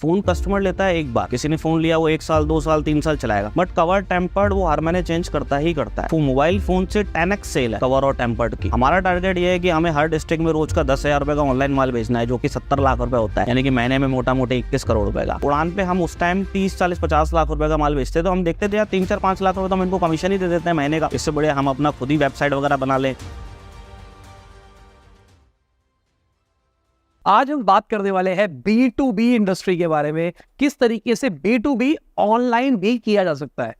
Phone customer लेता है एक बार, किसी ने फोन लिया वो 1 साल 2 साल 3 साल चलाएगा, बट कवर टेम्पर्ड वो हर महीने चेंज करता ही करता है। वो मोबाइल फोन से 10x सेल है कवर और टेम्पर्ड की। हमारा टारगेट ये है कि हमें हर डिस्ट्रिक्ट में रोज का 10,000 रुपए का ऑनलाइन माल बेचना है, जो कि 70 लाख रुपए होता है, यानी कि महीने में मोटा मोटी 21 करोड़ रुपए का। उड़ान पे हम उस टाइम 30 40 50 लाख रुपए का माल बेचते, तो हम देखते थे यार 3 4 5 लाख रुपए तो हम इनको कमीशन ही दे देते हैं महीने का, इससे बड़े हम अपना खुद ही वेबसाइट वगैरह बना लें। आज हम बात करने वाले हैं B2B इंडस्ट्री के बारे में, किस तरीके से B2B ऑनलाइन भी किया जा सकता है।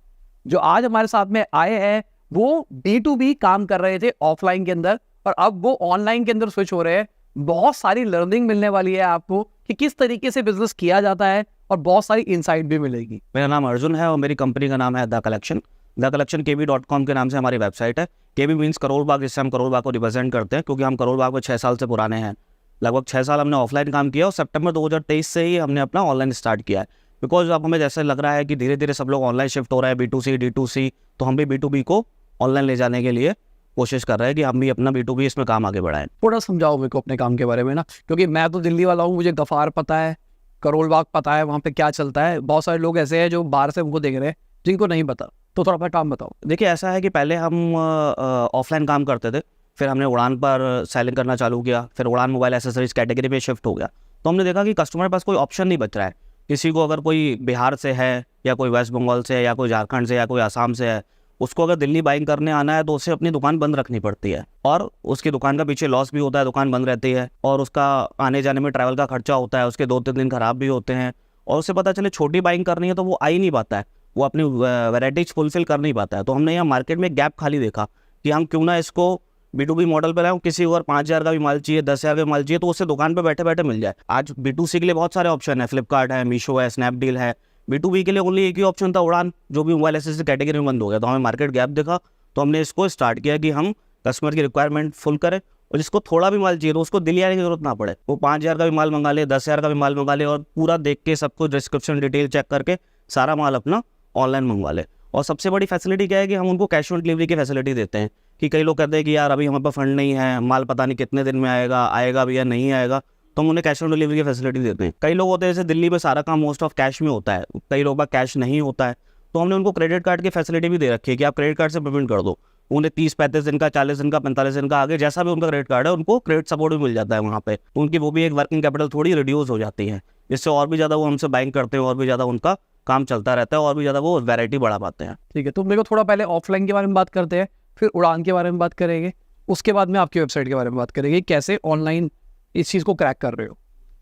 जो आज हमारे साथ में आए हैं वो B2B काम कर रहे थे ऑफलाइन के अंदर और अब वो ऑनलाइन के अंदर स्विच हो रहे हैं। बहुत सारी लर्निंग मिलने वाली है आपको कि किस तरीके से बिजनेस किया जाता है और बहुत सारी इनसाइट भी मिलेगी। मेरा नाम अर्जुन है और मेरी कंपनी का नाम है the collection. The collection kb.com के नाम से हमारी वेबसाइट है। KB मीन्स करोल बाग, जिससे हम करोल बाग को रिप्रेजेंट करते हैं, क्योंकि हम करोल बाग में 6 साल से पुराने हैं। लगभग 6 साल हमने ऑफलाइन काम किया और सितंबर 2023 से ही हमने अपना ऑनलाइन स्टार्ट किया है। बिकॉज अब हमें जैसे लग रहा है कि धीरे धीरे सब लोग ऑनलाइन शिफ्ट हो रहा है, B2C D2C, तो हम भी B2B को ऑनलाइन ले जाने के लिए कोशिश कर रहे हैं कि हम भी अपना B2B इसमें काम आगे बढ़ाएं। थोड़ा समझाओ मेरे को अपने काम के बारे में ना, क्योंकि मैं तो दिल्ली वाला हूँ, मुझे गफार पता है, करोल बाग पता है, वहाँ पे क्या चलता है। बहुत सारे लोग ऐसे हैं जो बाहर से उनको देख रहे हैं जिनको नहीं पता, तो थोड़ा अपना काम बताओ। देखिए ऐसा है कि पहले हम ऑफलाइन काम करते थे, फिर हमने उड़ान पर सेलिंग करना चालू किया, फिर उड़ान मोबाइल एसेसरीज कैटेगरी पे शिफ्ट हो गया। तो हमने देखा कि कस्टमर के पास कोई ऑप्शन नहीं बच रहा है। किसी को अगर कोई बिहार से है या कोई वेस्ट बंगाल से है या कोई झारखंड से या कोई आसाम से है, उसको अगर दिल्ली बाइंग करने आना है तो उसे अपनी दुकान बंद रखनी पड़ती है और उसकी दुकान का पीछे लॉस भी होता है, दुकान बंद रहती है और उसका आने जाने में ट्रैवल का खर्चा होता है, उसके 2-3 दिन खराब भी होते हैं और उसे पता चले छोटी बाइंग करनी है तो वो आ ही नहीं पाता है, वो अपनी वैराइटीज फुलफिल कर नहीं पाता है। तो हमने यहाँ मार्केट में गैप खाली देखा कि हम क्यों ना इसको B2B मॉडल पर लाऊं। किसी को अगर 5,000 का भी माल चाहिए, 10,000 का माल चाहिए, तो उससे दुकान पे बैठे बैठे मिल जाए। आज B2C के लिए बहुत सारे ऑप्शन है, फ्लिपकार्ट है, मीशो है, स्नैपडील है। B2B के लिए ओनली एक ही ऑप्शन था, उड़ान, जो भी मोबाइल एसेसरी कैटेगरी में बंद हो गया। तो हमें मार्केट गैप दिखा, तो हमने इसको स्टार्ट किया कि हम कस्टमर की रिक्वायरमेंट फुल करें और जिसको थोड़ा भी माल चाहिए तो उसको दिल्ली आने की जरूरत ना पड़े। वो 5,000 का भी माल मंगा ले, 10,000 का भी माल मंगा ले और पूरा देख के सब कुछ डिस्क्रिप्शन डिटेल चेक करके सारा माल अपना ऑनलाइन मंगवा ले। और सबसे बड़ी फैसिलिटी क्या है कि हम उनको कैश ऑन डिलीवरी की फैसिलिटी देते हैं। कि कई लोग कहते हैं कि यार अभी हमारे पास फंड नहीं है, माल पता नहीं कितने दिन में आएगा भी या नहीं आएगा, तो हम उन्हें कैश ऑन डिलीवरी की फैसिलिटी देते हैं। कई लोग होते हैं जैसे दिल्ली में सारा काम मोस्ट ऑफ कैश में होता है, कई लोगों का कैश नहीं होता है, तो हमने उनको क्रेडिट कार्ड की फैसिलिटी भी दे रखी है कि आप क्रेडिट कार्ड से पेमेंट कर दो। उन्हें 30-35 दिन का, 40 दिन का, 45 दिन का, आगे जैसा भी उनका क्रेडिट कार्ड है उनको क्रेडिट सपोर्ट भी मिल जाता है वहाँ पे। तो उनकी वो भी एक वर्किंग कैपिटल थोड़ी रिड्यूस हो जाती है, जिससे और भी ज़्यादा वो हमसे बाइंग करते हैं और भी ज़्यादा उनका काम चलता रहता है और भी ज़्यादा वो वैरायटी बढ़ा पाते हैं। ठीक है, तो मेरे को थोड़ा पहले ऑफलाइन के बारे में बात करते हैं, फिर उड़ान के बारे में बात करेंगे, उसके बाद में आपकी वेबसाइट के बारे में बात करेंगे, कैसे ऑनलाइन इस चीज़ को क्रैक कर रहे हो।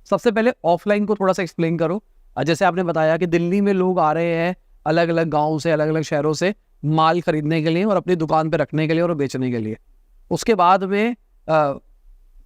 सबसे पहले ऑफलाइन को थोड़ा सा एक्सप्लेन करो। जैसे आपने बताया कि दिल्ली में लोग आ रहे हैं अलग अलग गाँव से, अलग अलग शहरों से माल खरीदने के लिए और अपनी दुकान पर रखने के लिए और बेचने के लिए। उसके बाद में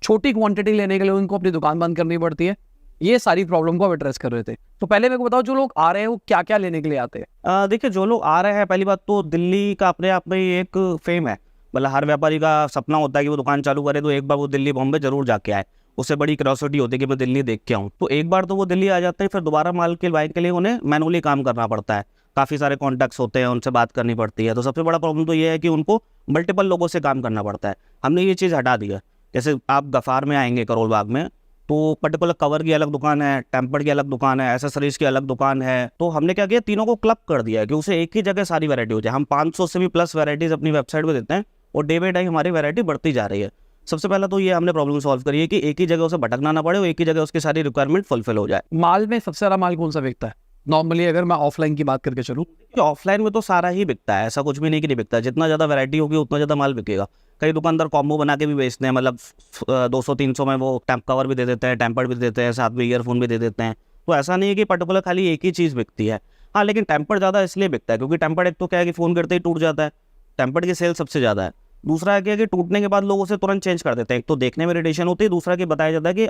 छोटी क्वांटिटी लेने के लिए उनको अपनी दुकान बंद करनी पड़ती है। ये सारी प्रॉब्लम को आप एड्रेस कर रहे थे। तो पहले मेरे को बताओ, जो लोग आ रहे हैं वो क्या क्या लेने के लिए आते हैं। देखिए जो लोग आ रहे हैं, पहली बात तो दिल्ली का अपने आप में एक फेम है। मतलब हर व्यापारी का सपना होता है कि वो दुकान चालू करे तो एक बार वो दिल्ली बॉम्बे जरूर जाके आए। उससे बड़ी क्यूरियोसिटी होती है कि मैं दिल्ली देख के आऊँ। तो एक बार तो वो दिल्ली आ जाते हैं, फिर दोबारा माल के बाइक के लिए उन्हें मैनुअली काम करना पड़ता है। काफ़ी सारे कॉन्टैक्ट्स होते हैं, उनसे बात करनी पड़ती है। तो सबसे बड़ा प्रॉब्लम तो ये है कि उनको मल्टीपल लोगों से काम करना पड़ता है। हमने ये चीज़ हटा दी है। जैसे आप गफार में आएंगे करोल बाग में, तो पर्टिकुलर कवर की अलग दुकान है, टेम्पर्ड की अलग दुकान है, एसेसरीज की अलग दुकान है। तो हमने क्या किया, तीनों को क्लब कर दिया है कि उसे एक ही जगह सारी वैरायटी हो जाए। हम 500 से भी प्लस वैरायटीज अपनी वेबसाइट पे देते हैं और डे बाई डे हमारी वैरायटी बढ़ती जा रही है। सबसे पहला तो ये हमने प्रॉब्लम सॉल्व करी है कि एक ही जगह उसे भटकना ना पड़े और एक ही जगह उसकी सारी रिक्वायरमेंट फुलफिल हो जाए। माल में सबसे ज़्यादा माल कौन सा बिकता है नॉर्मली, अगर मैं ऑफलाइन की बात करके चलूँ? ऑफलाइन में तो सारा ही बिकता है, ऐसा कुछ भी नहीं कि नहीं बिकता। जितना ज़्यादा वैरायटी होगी उतना ज़्यादा माल बिकेगा। कई दुकानदार कॉम्बो बना के भी बेचते हैं, मतलब 200-300 में वो टैंप कवर भी दे देते हैं, टेम्पर्ड भी देते हैं, साथ में ईयरफोन भी दे देते हैं। तो ऐसा नहीं है कि पर्टिकुलर खाली एक ही चीज़ बिकती है। हाँ, लेकिन टेम्पर्ड ज़्यादा इसलिए बिकता है क्योंकि टेम्पर्ड एक तो क्या है कि फ़ोन करते ही टूट जाता है, टेम्पर्ड की सेल सबसे ज़्यादा है। दूसरा क्या है कि टूटने के बाद लोग उसे तुरंत चेंज कर देते हैं। एक तो देखने में इरिटेशन होती है, दूसरा कि बताया जाता है कि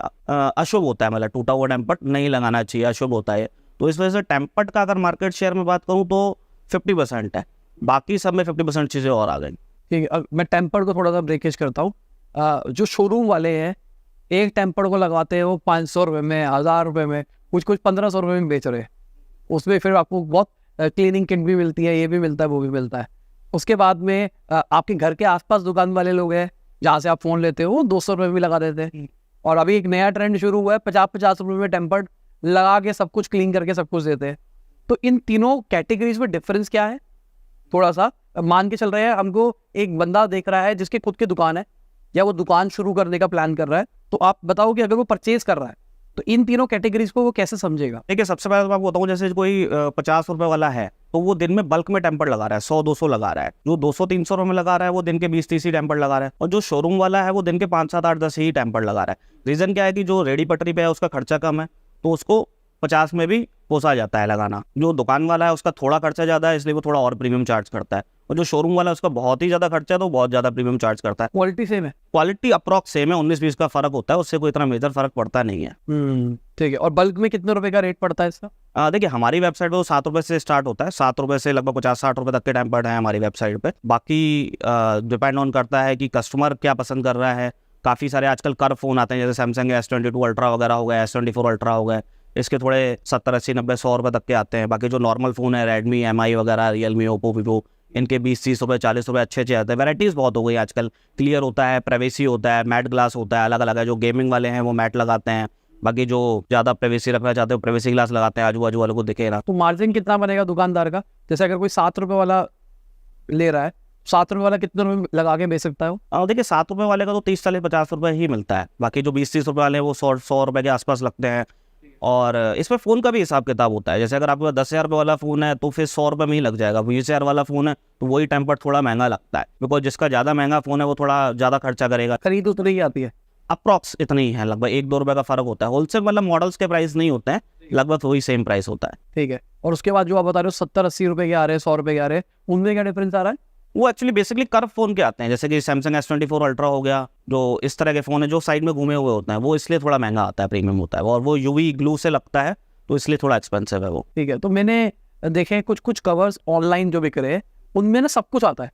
अशुभ होता है, मतलब टूटा हुआ टेम्पर्ड नहीं लगाना चाहिए, अशुभ होता है। तो इस वजह से टेम्पर्ड का अगर मार्केट शेयर में बात करूँ तो 50% है, बाकी सब में 50% चीज़ें और आ गई। ठीक है, मैं टेम्पर्ड को थोड़ा सा ब्रेकेज करता हूँ। जो शोरूम वाले हैं एक टेम्पर्ड को लगाते हैं वो 500 रुपये में, 1000 रुपये में, कुछ 1500 रुपये में बेच रहे हैं। उसमें फिर आपको बहुत क्लीनिंग किट भी मिलती है, ये भी मिलता है, वो भी मिलता है। उसके बाद में आपके घर के आसपास दुकान वाले लोग हैं जहाँ से आप फ़ोन लेते हो, वो 200 रुपये भी लगा देते हैं। और अभी एक नया ट्रेंड शुरू हुआ है, 50-50 रुपये में टेम्पर्ड लगा के सब कुछ क्लीन करके सब कुछ देते हैं। तो इन तीनों कैटेगरीज में डिफरेंस क्या है? थोड़ा सा मान के चल रहे हैं, हमको एक बंदा देख रहा है जिसकी खुद की दुकान है या वो दुकान शुरू करने का प्लान कर रहा है, तो आप बताओ कि अगर वो परचेज कर रहा है तो इन तीनों कैटेगरीज को वो कैसे समझेगा? देखिए, सबसे पहले तो मैं आपको बताऊँ, जैसे कोई 50 रुपए वाला है तो वो दिन में बल्क में टेम्पर लगा रहा है, 100-200 लगा रहा है। जो 200-300 रुपए में लगा रहा है वो दिन के 20-30 ही टेम्पर लगा रहा है, और जो शोरूम वाला है वो दिन के 5-7-8-10 ही टेम्पर लगा रहा है। रीजन क्या है कि जो रेडी पटरी पे है उसका खर्चा कम है, तो उसको 50 में भी पोसा जाता है लगाना। जो दुकान वाला है उसका थोड़ा खर्चा ज़्यादा है, इसलिए वो थोड़ा और प्रीमियम चार्ज करता है, और जो शोरूम वाला है उसका बहुत ही ज़्यादा खर्चा है तो बहुत ज़्यादा प्रीमियम चार्ज करता है। क्वालिटी सेम है? क्वालिटी अप्रॉक्स सेम है, 19-20 का फर्क होता है, उससे कोई इतना मेजर फर्क पड़ता नहीं है। ठीक है। और बल्क में कितने रुपए का रेट पड़ता है इसका? देखिए, हमारी वेबसाइट पे वो 7 रुपये से स्टार्ट होता है, 7 रुपये से लगभग 50-60 रुपये तक के टेम्पर्ड है हमारी वेबसाइट पे। बाकी डिपेंड ऑन करता है कि कस्टमर क्या पसंद कर रहा है। काफ़ी सारे आजकल कर्व फ़ोन आते हैं, जैसे सैमसंग S22 अल्ट्रा वगैरह हो गया, S24 अल्ट्रा हो गए, इसके थोड़े 70, 80, 90, 100 रुपये तक के आते हैं। बाकी जो नॉर्मल फ़ोन है, रेडमी, MI वगैरह, रियलमी, ओप्पो, वीवो, इनके 20-30 रुपये, 40 रुपये अच्छे आते हैं। वैराइटीज़ बहुत हो गई आजकल। क्लियर होता है, प्राइवेसी होता है, मैट ग्लास होता है, अलग अलग है। जो गेमिंग वाले हैं वो मैट लगाते हैं, बाकी जो ज़्यादा प्राइवेसी रखना चाहते हो प्राइवेसी ग्लास लगाते हैं, आजू बाजू वालों को दिखे ना। तो मार्जिन कितना बनेगा दुकानदार का? जैसे अगर कोई 7 रुपए वाला ले रहा है, 7 रुपए वाला कितने रुपए लगा के बेच सकता है वो? देखिए, 7 रुपये वाले का तो 30-40-50 रुपये ही मिलता है। बाकी जो 20-30 रुपये वाले हैं वो 100 रुपये के आसपास लगते हैं। और इसमें फ़ोन का भी हिसाब किताब होता है। जैसे अगर आपके पास 10,000 रुपये वाला फ़ोन है तो फिर 100 रुपये में ही लग जाएगा। 20,000 वाला फ़ोन है तो वही टेम्पर थोड़ा महंगा लगता है, बिकॉज जिसका ज़्यादा महंगा फ़ोन है वो थोड़ा ज़्यादा खर्चा करेगा। खरीद उतनी ही आती है? अप्रॉक्स इतनी ही है, लगभग 1-2 रुपये का फ़र्क होता है। होलसेल मतलब मॉडल्स के प्राइस नहीं होते हैं, लगभग वही सेम प्राइस होता है। ठीक है। और उसके बाद जो आप बता रहे हो 70-80 रुपए के आ रहे हैं, 100 रुपए के आ रहे हैं, उनमें क्या डिफरेंस आ रहा है? वो एक्चुअली बेसिकली कर्व फ़ोन के आते हैं, जैसे कि सैमसंग S24 अल्ट्रा हो गया, जो इस तरह के फ़ोन है जो साइड में घूमे हुए होते हैं, वो इसलिए थोड़ा महंगा आता है, प्रीमियम होता है, और वो UV ग्लू से लगता है तो इसलिए थोड़ा एक्सपेंसिव है वो। ठीक है। तो मैंने देखे कुछ कवर्स ऑनलाइन जो बिक रहे हैं, उनमें ना सब कुछ आता है।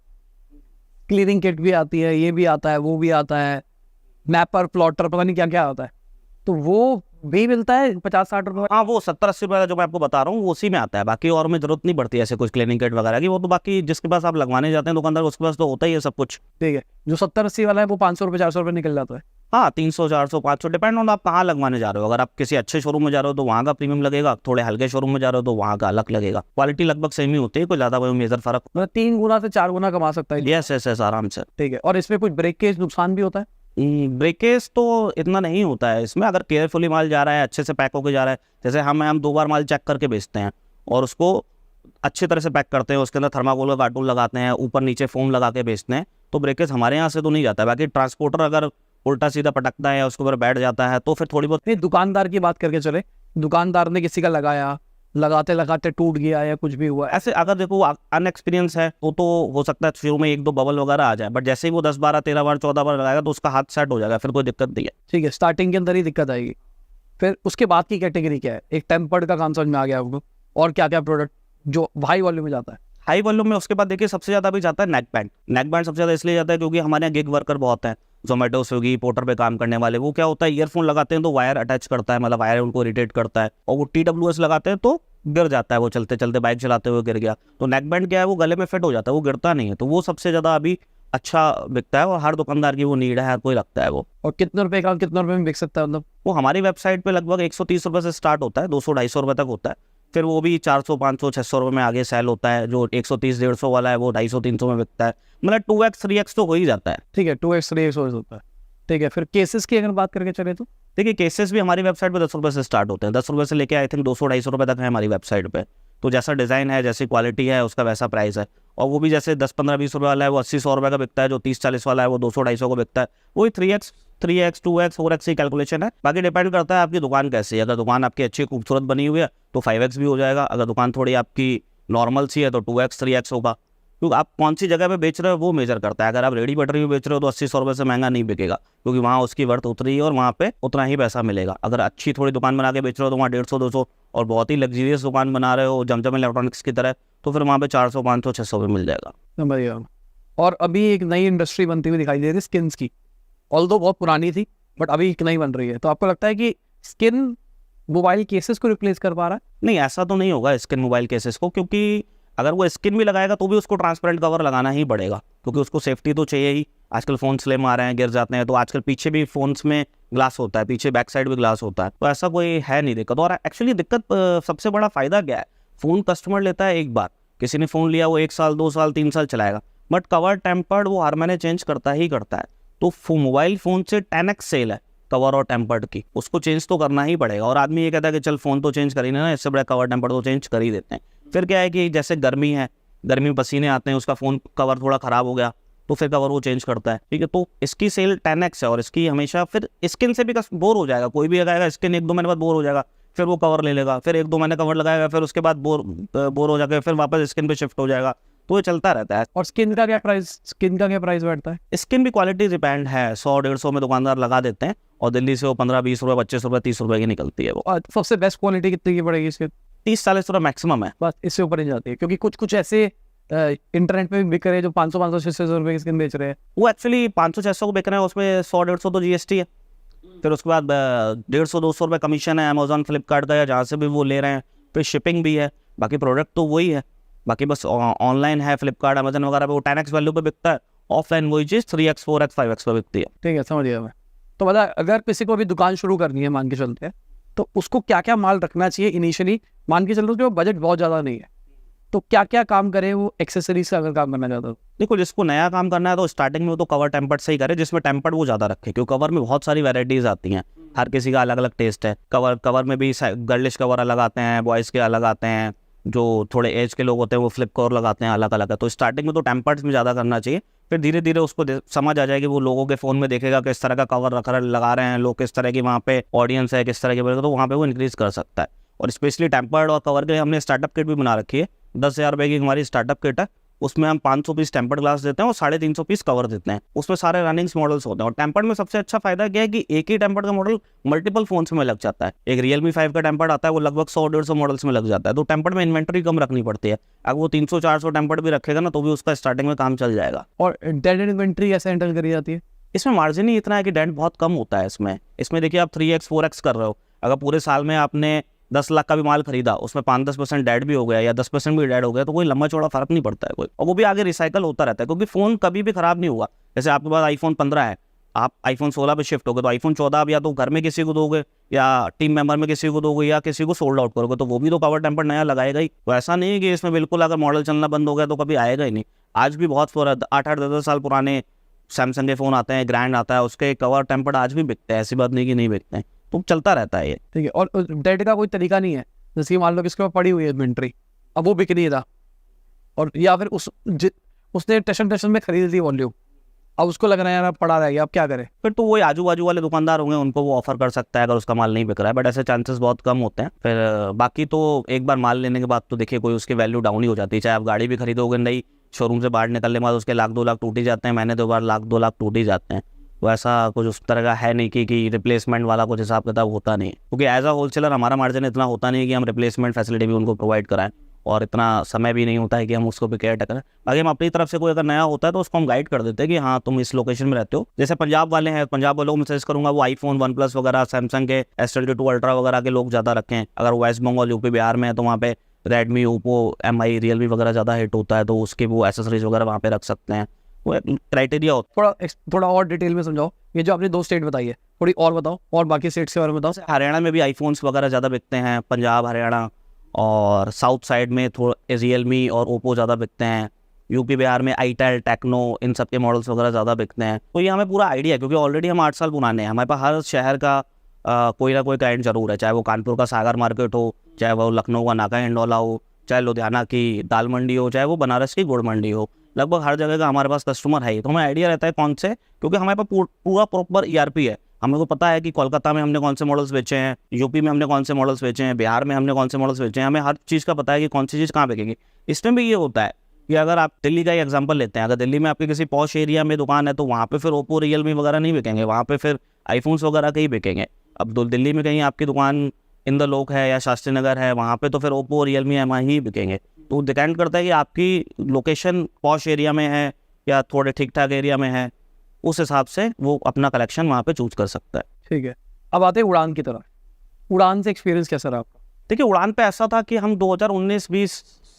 क्लीनिंग किट भी आती है, ये भी आता है, वो भी आता है, मैपर, प्लॉटर, पता नहीं क्या क्या आता है। तो वो भी मिलता है 50-60 रुपए? हाँ, वो 70-80 रुपये जो मैं आपको बता रहा हूँ वो उसी में आता है। बाकी और में जरूरत नहीं पड़ती है ऐसे कुछ क्लीनिंग किट वगैरह की। वो तो बाकी जिसके पास आप लगवाने जाते हैं दुकानदार, उसके पास तो होता ही है सब कुछ। ठीक है। जो 70-80 वाला है वो 500 रुपए 400 रुपए निकल जाता है? हाँ, 300, 400, 500 डिपेंड ऑन आप कहाँ लगवाने जा रहे हो। अगर आप किसी अच्छे शोरूम में जा रहे हो तो वहाँ का प्रीमियम लगेगा, थोड़े हल्के शोरूम में जा रहे हो तो वहाँ का अलग लगेगा। क्वालिटी लगभग सेम ही होती है, कोई ज़्यादा कोई मेजर फर्क। मतलब 3 गुना से 4 गुना कमा सकता है? यस यस यस, आराम से। ठीक है। और इसमें कुछ ब्रेकेज नुकसान भी होता है? ब्रेकेज तो इतना नहीं होता है इसमें, अगर केयरफुली माल जा रहा है, अच्छे से पैक होकर जा रहा है। जैसे हम 2 बार माल चेक करके बेचते हैं और उसको अच्छी तरह से पैक करते हैं, उसके अंदर थर्माकोल का कार्टून लगाते हैं, ऊपर नीचे फोम लगा के बेचते हैं, तो ब्रेकेज हमारे यहाँ से तो नहीं जाता है। बाकी ट्रांसपोर्टर अगर उल्टा सीधा पटकता है या उसके ऊपर बैठ जाता है तो फिर थोड़ी बहुत। नहीं, दुकानदार की बात करके चले, दुकानदार ने किसी का लगाया, लगाते लगाते टूट गया या कुछ भी हुआ, ऐसे अगर देखो अनएक्सपीरियंस है तो हो सकता है शुरू में 1-2 बबल वगैरह आ जाए, बट जैसे ही वो 10 बार 13 बार 14 बार लगाएगा तो उसका हाथ सेट हो जाएगा, फिर कोई दिक्कत नहीं है। ठीक है। स्टार्टिंग के अंदर ही दिक्कत आएगी। फिर उसके बाद की कैटेगरी क्या है? एक टेम्पर्ड का काम समझ में आ गया आपको, और क्या क्या प्रोडक्ट जो हाई वॉल्यूम में जाता है? हाई वॉल्यूम में उसके बाद देखिए सबसे ज़्यादा अभी जाता है नेक बैंड। नेक बैंड सबसे ज़्यादा इसलिए जाता है क्योंकि हमारे यहाँ गिग वर्कर बहुत हैं, जोमेटो, स्विगी, पोर्टर पे काम करने वाले। वो क्या होता है, ईयरफोन लगाते हैं तो वायर अटैच करता है, मतलब वायर उनको इरिटेट करता है, और वो TWS लगाते हैं तो गिर जाता है, वो चलते चलते बाइक चलाते हुए गिर गया। तो नेक बैंड क्या है, वो गले में फिट हो जाता है, वो गिरता नहीं है, तो वो सबसे ज़्यादा अभी अच्छा बिकता है और हर दुकानदार की वो नीड है, हर कोई लगता है वो। और कितने रुपए का, कितने रुपए में बिक सकता है मतलब? वो हमारी वेबसाइट पे लगभग 130 रुपये से स्टार्ट होता है, 200-250 रुपये तक होता है, फिर वो भी 400, 500, 600 रुपये में आगे सेल होता है। जो 130-150 वाला है वो 250-300 में बिकता है, मतलब 2x 3x तो हो ही जाता है। ठीक है। 2x 3x होता है। ठीक है। फिर केसेस की अगर बात करके चले तो? देखिए, केसेस भी हमारी वेबसाइट पे 10 रुपये से स्टार्ट होते हैं, 10 रुपये से लेके आई थिंक 200-250 रुपये तक है हमारी वेबसाइट पे। तो जैसा डिज़ाइन है, जैसी क्वालिटी है, उसका वैसा प्राइस है। और वो भी जैसे 10, 15, 20 रुपये वाला है वो 80-100 रुपये का बिकता है, जो 30-40 वाला है वो 200-250 को बिकता है। वही 3x 2x 4x की कैलकुलेशन है। बाकी डिपेंड करता है आपकी दुकान कैसी है। अगर दुकान आपकी अच्छी खूबसूरत बनी हुई है तो 5x भी हो जाएगा, अगर दुकान थोड़ी आपकी नॉर्मल सी है तो 2x 3x होगा। क्योंकि आप कौन सी जगह पे बेच रहे हो वो मेजर करता है। अगर आप रेडी पटरी में बेच रहे हो तो 80-100 रुपये से महंगा नहीं बिकेगा, क्योंकि वहाँ उसकी वर्थ उतरी है और वहाँ पे उतना ही पैसा मिलेगा। अगर अच्छी थोड़ी दुकान बना के बेच रहे हो तो वहाँ 150-200, और बहुत ही लग्जरियस दुकान बना रहे हो जमजम इलेक्ट्रॉनिक्स की तरह, तो फिर वहाँ पे 400, 500, 600 में मिल जाएगा। समझ गया। और अभी एक नई इंडस्ट्री बनती हुई दिखाई दे रही है स्किन्स की, ऑल्दो बहुत पुरानी थी बट अभी एक नई बन रही है। तो आपको लगता है कि स्किन मोबाइल केसेस को रिप्लेस कर पा रहा है? नहीं, ऐसा तो नहीं होगा स्किन मोबाइल केसेस को, क्योंकि अगर वो स्किन भी लगाएगा तो भी उसको ट्रांसपेरेंट कवर लगाना ही पड़ेगा, क्योंकि उसको सेफ्टी तो चाहिए ही। आजकल फ़ोन स्लिम आ रहे हैं, गिर जाते हैं, तो आजकल पीछे भी फ़ोन्स में ग्लास होता है, पीछे बैक साइड भी ग्लास होता है, तो ऐसा कोई है नहीं दिक्कत। और एक्चुअली दिक्कत सबसे बड़ा फ़ायदा क्या है, फ़ोन कस्टमर लेता है एक बार, किसी ने फ़ोन लिया वो 1 साल 2 साल 3 साल चलाएगा, बट कवर टेम्पर्ड वो हर महीने चेंज करता ही करता है। तो मोबाइल फ़ोन से 10x सेल है कवर और टेम्पर्ड की, उसको चेंज तो करना ही पड़ेगा। और आदमी ये कहता है कि चल फ़ोन तो चेंज कर ही ना, इससे बड़ा कवर टेम्पर्ड तो चेंज कर ही देते हैं। फिर क्या है कि जैसे गर्मी है, गर्मी में पसीने आते हैं, उसका फ़ोन कवर थोड़ा ख़राब हो गया तो फिर कवर वो चेंज करता है, ठीक है। तो इसकी सेल 10x है और इसकी हमेशा फिर स्किन से भी बोर हो जाएगा, कोई भी लगाएगा स्किन 1-2 महीने बाद बोर हो जाएगा, फिर वो कवर ले लेगा, फिर 1-2 महीने कवर लगाएगा, फिर उसके बाद बोर हो जाएगा, फिर वापस स्किन पे शिफ्ट हो जाएगा, तो ये चलता रहता है। और स्किन का क्या प्राइस बैठता है? स्किन भी क्वालिटी डिपेंड है, 100-150 में दुकानदार लगा देते हैं और दिल्ली से वो 15-20 रुपये 25 रुपये 30 रुपये की निकलती है वो। और सबसे बेस्ट क्वालिटी कितने की पड़ेगी इसके? 30-40 रुपये मैक्सिमम है। बस इससे ऊपर नहीं जाती है, क्योंकि कुछ ऐसे इंटरनेट पे भी बिक रहे हैं जो 500-600 रुपये की स्किन बेच रहे हैं। वो एक्चुअली 500-600 को बिक रहे हैं, उसमें 100-150 तो GST है, फिर उसके बाद 150-200 रुपये कमीशन है अमेजोन फ्लिपकार्ट का या जहाँ से भी वो ले रहे हैं, फिर शिपिंग भी है, बाकी प्रोडक्ट तो वही है। बाकी बस ऑनलाइन है फ्लिपकार्ट अमेजन वगैरह पे वो 10x वैल्यू पे बिकता है, ऑफलाइन वही चीज़ 3x 4x 5x पे बिकती है। ठीक है, समझ गया मैं। तो बता, अगर किसी को भी दुकान शुरू करनी है, मान के चलते हैं, तो उसको क्या क्या माल रखना चाहिए इनिशियली? मान के चलते उसके बजट बहुत ज़्यादा नहीं है, तो क्या क्या काम करे वो एक्सेसरीज का अगर काम करना चाहता हो? देखो, जिसको नया काम करना है तो स्टार्टिंग में वो तो कवर टेम्पर्ड से ही करे, जिसमें टेम्पर्ड वो ज़्यादा रखे, क्योंकि कवर में बहुत सारी वैराइटीज़ आती हैं, हर किसी का अलग अलग टेस्ट है। कवर में भी गर्लिश कवर अलग आते हैं, बॉयज़ के अलग आते हैं, जो थोड़े एज के लोग होते हैं वो फ्लिप कवर लगाते हैं, अलग अलग है। तो स्टार्टिंग में तो टेम्पर्ड में ज़्यादा करना चाहिए, फिर धीरे धीरे उसको समझ आ जाएगी, वो लोगों के फ़ोन में देखेगा किस तरह का कवर लगा रहे हैं लोग, किस तरह की वहाँ पे ऑडियंस है, किस तरह की, तो वहाँ पे वो इंक्रीज़ कर सकता है। और स्पेशली टेम्पर्ड और कवर के लिए हमने स्टार्टअप किट भी बना रखी है, 10,000 रुपये की हमारी स्टार्टअप किट है, उसमें हम 500 पीस टेम्पर्ड ग्लास देते हैं और 350 पीस कवर देते हैं। उसमें सारे रनिंग्स मॉडल्स होते हैं। और टेम्पर्ड में सबसे अच्छा फायदा क्या है कि एक ही टेम्पर्ड का मॉडल मल्टीपल फोन्स में लग जाता है। एक Realme 5 का टेम्पर्ड आता है, वो लगभग 100-150 मॉडल्स में लग जाता है, तो टेम्पर्ड में इन्वेंटरी कम रखनी पड़ती है। अगर वो 300-400 टेम्पर्ड भी रखेगा ना तो भी उसका स्टार्टिंग में काम चल जाएगा। और डेड इन्वेंट्री कैसे हैंडल करी जाती है? इसमें मार्जिन ही इतना है कि डेंट बहुत कम होता है इसमें देखिए आप 3x 4x कर रहे हो, अगर पूरे साल में आपने 10 लाख का भी माल खरीदा, उसमें 5-10% डेड भी हो गया या 10% भी डेड हो गया, तो कोई लंबा चौड़ा फर्क नहीं पड़ता है कोई, और वो भी आगे रिसाइकल होता रहता है, क्योंकि फ़ोन कभी भी ख़राब नहीं हुआ। जैसे आपके पास iPhone 15 है, आप iPhone 16 पे शिफ्ट होगे तो iPhone 14 आप या तो घर में किसी को दोगे या टीम मेंबर में किसी को दोगे या किसी को सोल्ड आउट करोगे, तो वो भी तो कवर टेम्पर्ड नया लगाएगा ही। तो ऐसा नहीं है कि इसमें बिल्कुल अगर मॉडल चलना बंद हो गया तो कभी आएगा ही नहीं। आज भी बहुत 8-8 10-10 साल पुराने सैमसंग के फ़ोन आते हैं, ग्रैंड आता है, उसके कवर टेम्पर्ड आज भी बिकते हैं, ऐसी बात नहीं कि नहीं बिकते हैं, तो चलता रहता है ये। ठीक है। और डेड का कोई तरीका नहीं है, जैसे कि मान लो किसके पास पड़ी हुई है इन्वेंट्री, अब वो बिक नहीं था, और या फिर उसने टेंशन में खरीद ली वॉल्यूम, अब उसको लग रहा है यार अब पड़ा रह गया, अब क्या करें? फिर तो वही आजू बाजू वाले दुकानदार होंगे, उनको वो ऑफर कर सकता है अगर उसका माल नहीं बिक रहा है, बट ऐसे चांसेस बहुत कम होते हैं। फिर बाकी तो एक बार माल लेने के बाद तो देखिए कोई उसकी वैल्यू डाउन ही हो जाती है, चाहे आप गाड़ी भी खरीदोगे, नई शोरूम से बाहर निकलने के बाद उसके 1-2 लाख टूट ही जाते हैं, महीने 2 बार 1-2 लाख टूट ही जाते हैं। तो ऐसा कुछ उस तरह का है नहीं कि रिप्लेसमेंट वाला कुछ हिसाब किताब होता नहीं, क्योंकि एज अ होलसेलर हमारा मार्जिन इतना होता नहीं कि हम रिप्लेसमेंट फैसिलिटी भी उनको प्रोवाइड कराएं, और इतना समय भी नहीं होता है कि हम उसको भी केयर करें। बाकी हम अपनी तरफ से कोई अगर नया होता है तो उसको हम गाइड कर देते हैं कि हाँ तुम इस लोकेशन में रहते हो। जैसे पंजाब वाले हैं, पंजाब वालों को मैं सजेस्ट करूंगा वो iPhone, OnePlus वगैरह, सैमसंग के S22 अल्ट्रा वगैरह के लोग ज़्यादा रखें। अगर वेस्ट बंगाल, यूपी, बिहार में है तो वहाँ पे Redmi, Oppo, MI, Realme वगैरह ज़्यादा हिट होता है, तो उसके वो एसेसरीज वगैरह वहाँ पे रख सकते हैं। वो एक क्राइटेरिया होता है। थोड़ा और डिटेल में समझाओ, ये जो आपने 2 स्टेट बताई है थोड़ी और बताओ, और बाकी स्टेट्स के बारे में बताओ। हरियाणा में भी iPhones वगैरह ज़्यादा बिकते हैं, पंजाब, हरियाणा, और साउथ साइड में थोड़ा Realme और Oppo ज़्यादा बिकते हैं। यूपी, बिहार में itel, टेक्नो, इन सब के मॉडल्स वगैरह ज़्यादा बिकते हैं। तो ये हमें पूरा आइडिया है, क्योंकि ऑलरेडी हम 8 साल पुराने हैं, हमारे पास हर शहर का कोई ना कोई क्लाइंट जरूर है, चाहे वो कानपुर का सागर मार्केट हो, चाहे वो लखनऊ का नाका हिंडोला हो, चाहे लुधियाना की दाल मंडी हो, चाहे वो बनारस की गुड़ मंडी हो, लगभग हर जगह का हमारे पास कस्टमर है। तो हमें आइडिया रहता है कौन से, क्योंकि हमारे पास पूरा प्रॉपर ERP है, हमें को पता है कि कोलकाता में हमने कौन से मॉडल्स बेचे हैं, यूपी में हमने कौन से मॉडल्स बेचे हैं, बिहार में हमने कौन से मॉडल्स बेचे हैं, हमें हर चीज़ का पता है कि कौन सी चीज़ कहाँ बिकेगी। इसमें भी ये होता है कि अगर आप दिल्ली का ही एग्जांपल लेते हैं, अगर दिल्ली में आपके किसी पॉश एरिया में दुकान है तो वहाँ पे फिर Oppo, Realme वगैरह नहीं बिकेंगे, वहाँ पे फिर iPhones वगैरह के ही बिकेंगे। अब दिल्ली में कहीं आपकी दुकान इंदलोक है या शास्त्री नगर है, वहाँ पे तो फिर Oppo, Realme, MI ही बिकेंगे। तो डिपेंड करता है कि आपकी लोकेशन पॉश एरिया में है या थोड़े ठीक ठाक एरिया में है, उस हिसाब से वो अपना कलेक्शन वहाँ पे चूज कर सकता है। ठीक है, अब आते हैं उड़ान की तरफ। उड़ान से एक्सपीरियंस कैसा रहा आपका? देखिए उड़ान पे ऐसा था कि हम 2019-20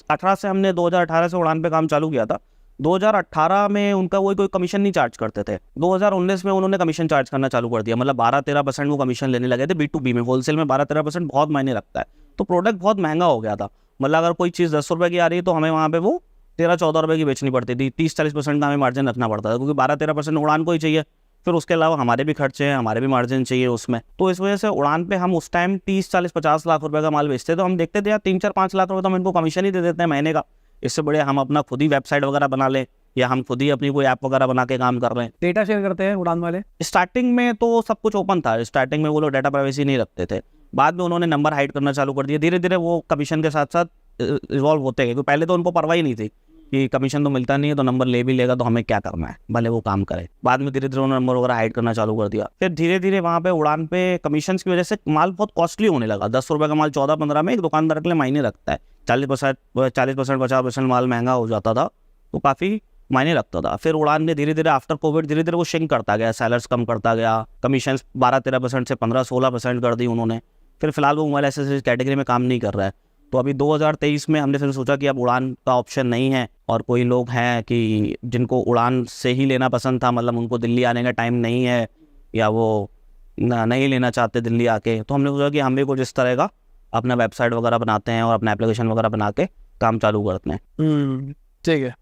से हमने 2018 से उड़ान पे काम चालू किया था। 2018 में उनका वो कोई कमीशन नहीं चार्ज करते थे। 2019 में उन्होंने कमीशन चार्ज करना चालू कर दिया, मतलब 12-13% वो कमीशन लेने लगे थे B2B में। होलसेल में 12-13% बहुत मायने रखता है, तो प्रोडक्ट बहुत महंगा हो गया था। मतलब अगर कोई चीज़ 10 रुपये की आ रही है तो हमें वहाँ पे वो 13-14 रुपये की बेचनी पड़ती थी। 30-40% का हमें मार्जिन रखना पड़ता था, क्योंकि 12-13% उड़ान को ही चाहिए। फिर उसके अलावा हमारे भी खर्चे हैं, हमारे भी मार्जिन चाहिए उसमें। तो इस वजह से उड़ान पे हम उस टाइम 30-40-50 लाख रुपए का माल बेचते, तो हम देखते थे यार 3-4-5 लाख रुपए तो हम इनको कमीशन ही दे देते हैं महीने का। इससे बढ़िया हम अपना खुद ही वेबसाइट वगैरह बना लें, या हम खुद ही अपनी कोई ऐप वगैरह बना के काम कर रहे हैं। डेटा शेयर करते हैं उड़ान वाले? स्टार्टिंग में तो सब कुछ ओपन था, स्टार्टिंग में वो लोग डाटा प्राइवेसी नहीं रखते थे। बाद में उन्होंने नंबर हाइड करना चालू कर दिया। धीरे धीरे वो कमीशन के साथ साथ इवॉल्व होते गए, क्योंकि पहले तो उनको परवाह ही नहीं थी कि कमीशन तो मिलता नहीं है, तो नंबर ले भी लेगा तो हमें क्या करना है, भले वो काम करे। बाद में धीरे धीरे उन्होंने नंबर वगैरह हाइड करना चालू कर दिया। फिर धीरे धीरे वहाँ पे उड़ान पे कमीशन की वजह से माल बहुत कॉस्टली होने लगा। 10 रुपये का माल 14-15 में एक दुकानदार के लिए मायने रखता है। 40%, 50% माल महंगा हो जाता था, तो काफ़ी मायने रखता था। फिर उड़ान ने धीरे धीरे आफ्टर कोविड धीरे धीरे वो शिंक करता गया, सैलर्स कम करता गया, कमीशन 12-13% से 15-16% कर दी उन्होंने। फिर फिलहाल वो मोबाइल एसेसरीज कैटेगरी में काम नहीं कर रहा है। तो अभी 2023 में हमने फिर सोचा कि अब उड़ान का ऑप्शन नहीं है, और कोई लोग हैं कि जिनको उड़ान से ही लेना पसंद था, मतलब उनको दिल्ली आने का टाइम नहीं है, या वो नहीं लेना चाहते दिल्ली आके, तो हमने सोचा कि हम भी कुछ इस तरह का अपना वेबसाइट वगैरह बनाते हैं और अपना एप्लीकेशन वगैरह बना के काम चालू करते हैं। ठीक है।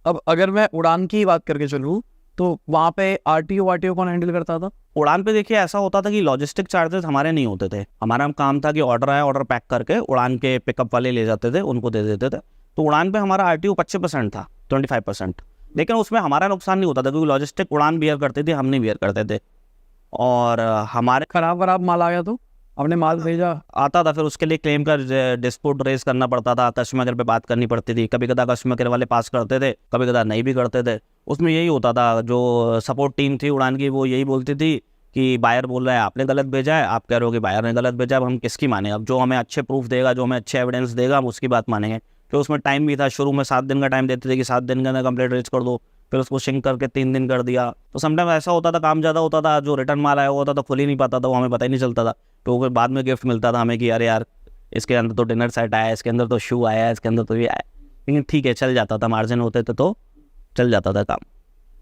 अब अगर मैं उड़ान की बात करके चलूँ तो वहाँ पे RTO कौन हैंडल करता था? उड़ान पे देखिए ऐसा होता था कि लॉजिस्टिक चार्जेस हमारे नहीं होते थे। हमारा काम था कि ऑर्डर आया, ऑर्डर पैक करके उड़ान के पिकअप वाले ले जाते थे, उनको दे देते थे। तो उड़ान पे हमारा RTO 25% था, 25%। लेकिन उसमें हमारा नुकसान नहीं होता था, क्योंकि लॉजिस्टिक उड़ान बियर करते थे, हम नहीं बियर करते थे। और हमारे खराब माल आ गया तो आपने माल भेजा? आता था, फिर उसके लिए क्लेम का डिस्प्यूट रेज करना पड़ता था, कस्टमर केयर पे बात करनी पड़ती थी। कभी कदा कस्टमर केयर वाले पास करते थे, कभी कदा नहीं भी करते थे। उसमें यही होता था, जो सपोर्ट टीम थी उड़ान की वो यही बोलती थी कि बायर बोल रहा है आपने गलत भेजा है, आप कह रहे हो कि बायर ने गलत भेजा है, अब हम किसकी माने? अब जो हमें अच्छे प्रूफ देगा, जो हमें अच्छे एविडेंस देगा, हम उसकी बात मानेंगे। फिर उसमें टाइम भी था, शुरू में 7 दिन का टाइम देते थे कि 7 दिन के अंदर कंप्लेंट रेज कर दो। फिर उसको शिंक करके 3 दिन कर दिया। तो समटाइम ऐसा होता था, काम ज़्यादा होता था, जो रिटर्न माल आया होता था खुल ही नहीं पाता था, वो हमें पता ही नहीं चलता था। तो फिर बाद में गिफ्ट मिलता था हमें कि अरे यार इसके अंदर तो डिनर सेट आया, इसके अंदर तो शू आया, इसके अंदर तो ये आया। लेकिन ठीक है, चल जाता था, मार्जिन होते थे तो चल जाता था काम।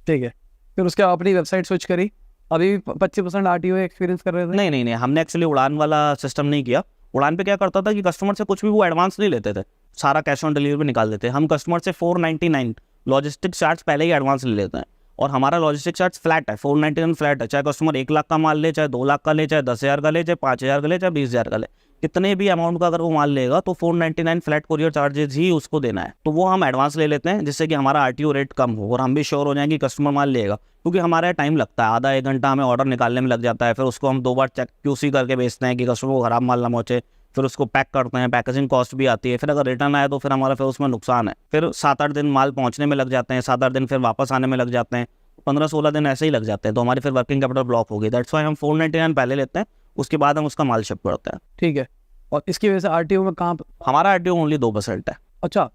ठीक है। फिर उसके बाद अपनी वेबसाइट स्विच करी, अभी भी 25% RTO एक्सपीरियंस कर रहे थे? नहीं, हमने एक्चुअली उड़ान वाला सिस्टम नहीं किया। उड़ान पे क्या करता था कि कस्टमर से कुछ भी वो एडवांस नहीं लेते थे, सारा कैश ऑन डिलीवरी पे निकाल देते। हम कस्टमर से 499 लॉजिस्टिक चार्ज पहले ही एडवांस ले लेते हैं, और हमारा लॉजिस्टिक चार्ज फ्लैट है, 499 फ्लैट है। चाहे कस्टमर 1 लाख का माल ले, चाहे 2 लाख का ले, चाहे 10,000 का ले, चाहे 5,000 का ले, चाहे 20,000 का ले, कितने भी अमाउंट का अगर वो माल लेगा तो 499 फ्लैट कोरियर चार्जेस ही उसको देना है। तो वो हम एडवांस ले लेते हैं, जिससे कि हमारा RTO रेट कम हो, और हम भी श्योर हो जाएं कि कस्टमर माल लेगा। क्योंकि हमारा टाइम लगता है, आधा 1 घंटा हमें ऑर्डर निकालने में लग जाता है। फिर उसको हम 2 बार चेक QC करके बेचते हैं कि कस्टमर को ख़राब माल ना पहुँचे। फिर उसको पैक करते हैं, पैकेजिंग कॉस्ट भी आती है। फिर अगर रिटर्न आए तो फिर हमारा फिर उसमें नुकसान है। फिर 7-8 दिन माल पहुँचने में लग जाते हैं, 7-8 दिन फिर वापस आने में लग जाते हैं, 15-16 दिन ऐसे ही लग जाते हैं। तो हमारी फिर वर्किंग कैपिटल ब्लॉक होगी। दैट्स वाई हम 499 पहले लेते हैं, उसके बाद हम उसका माल शिप करते हैं। ठीक है। और इसकी वजह से RTO में कहाँ? हमारा RTO ओनली 2% है। अच्छा,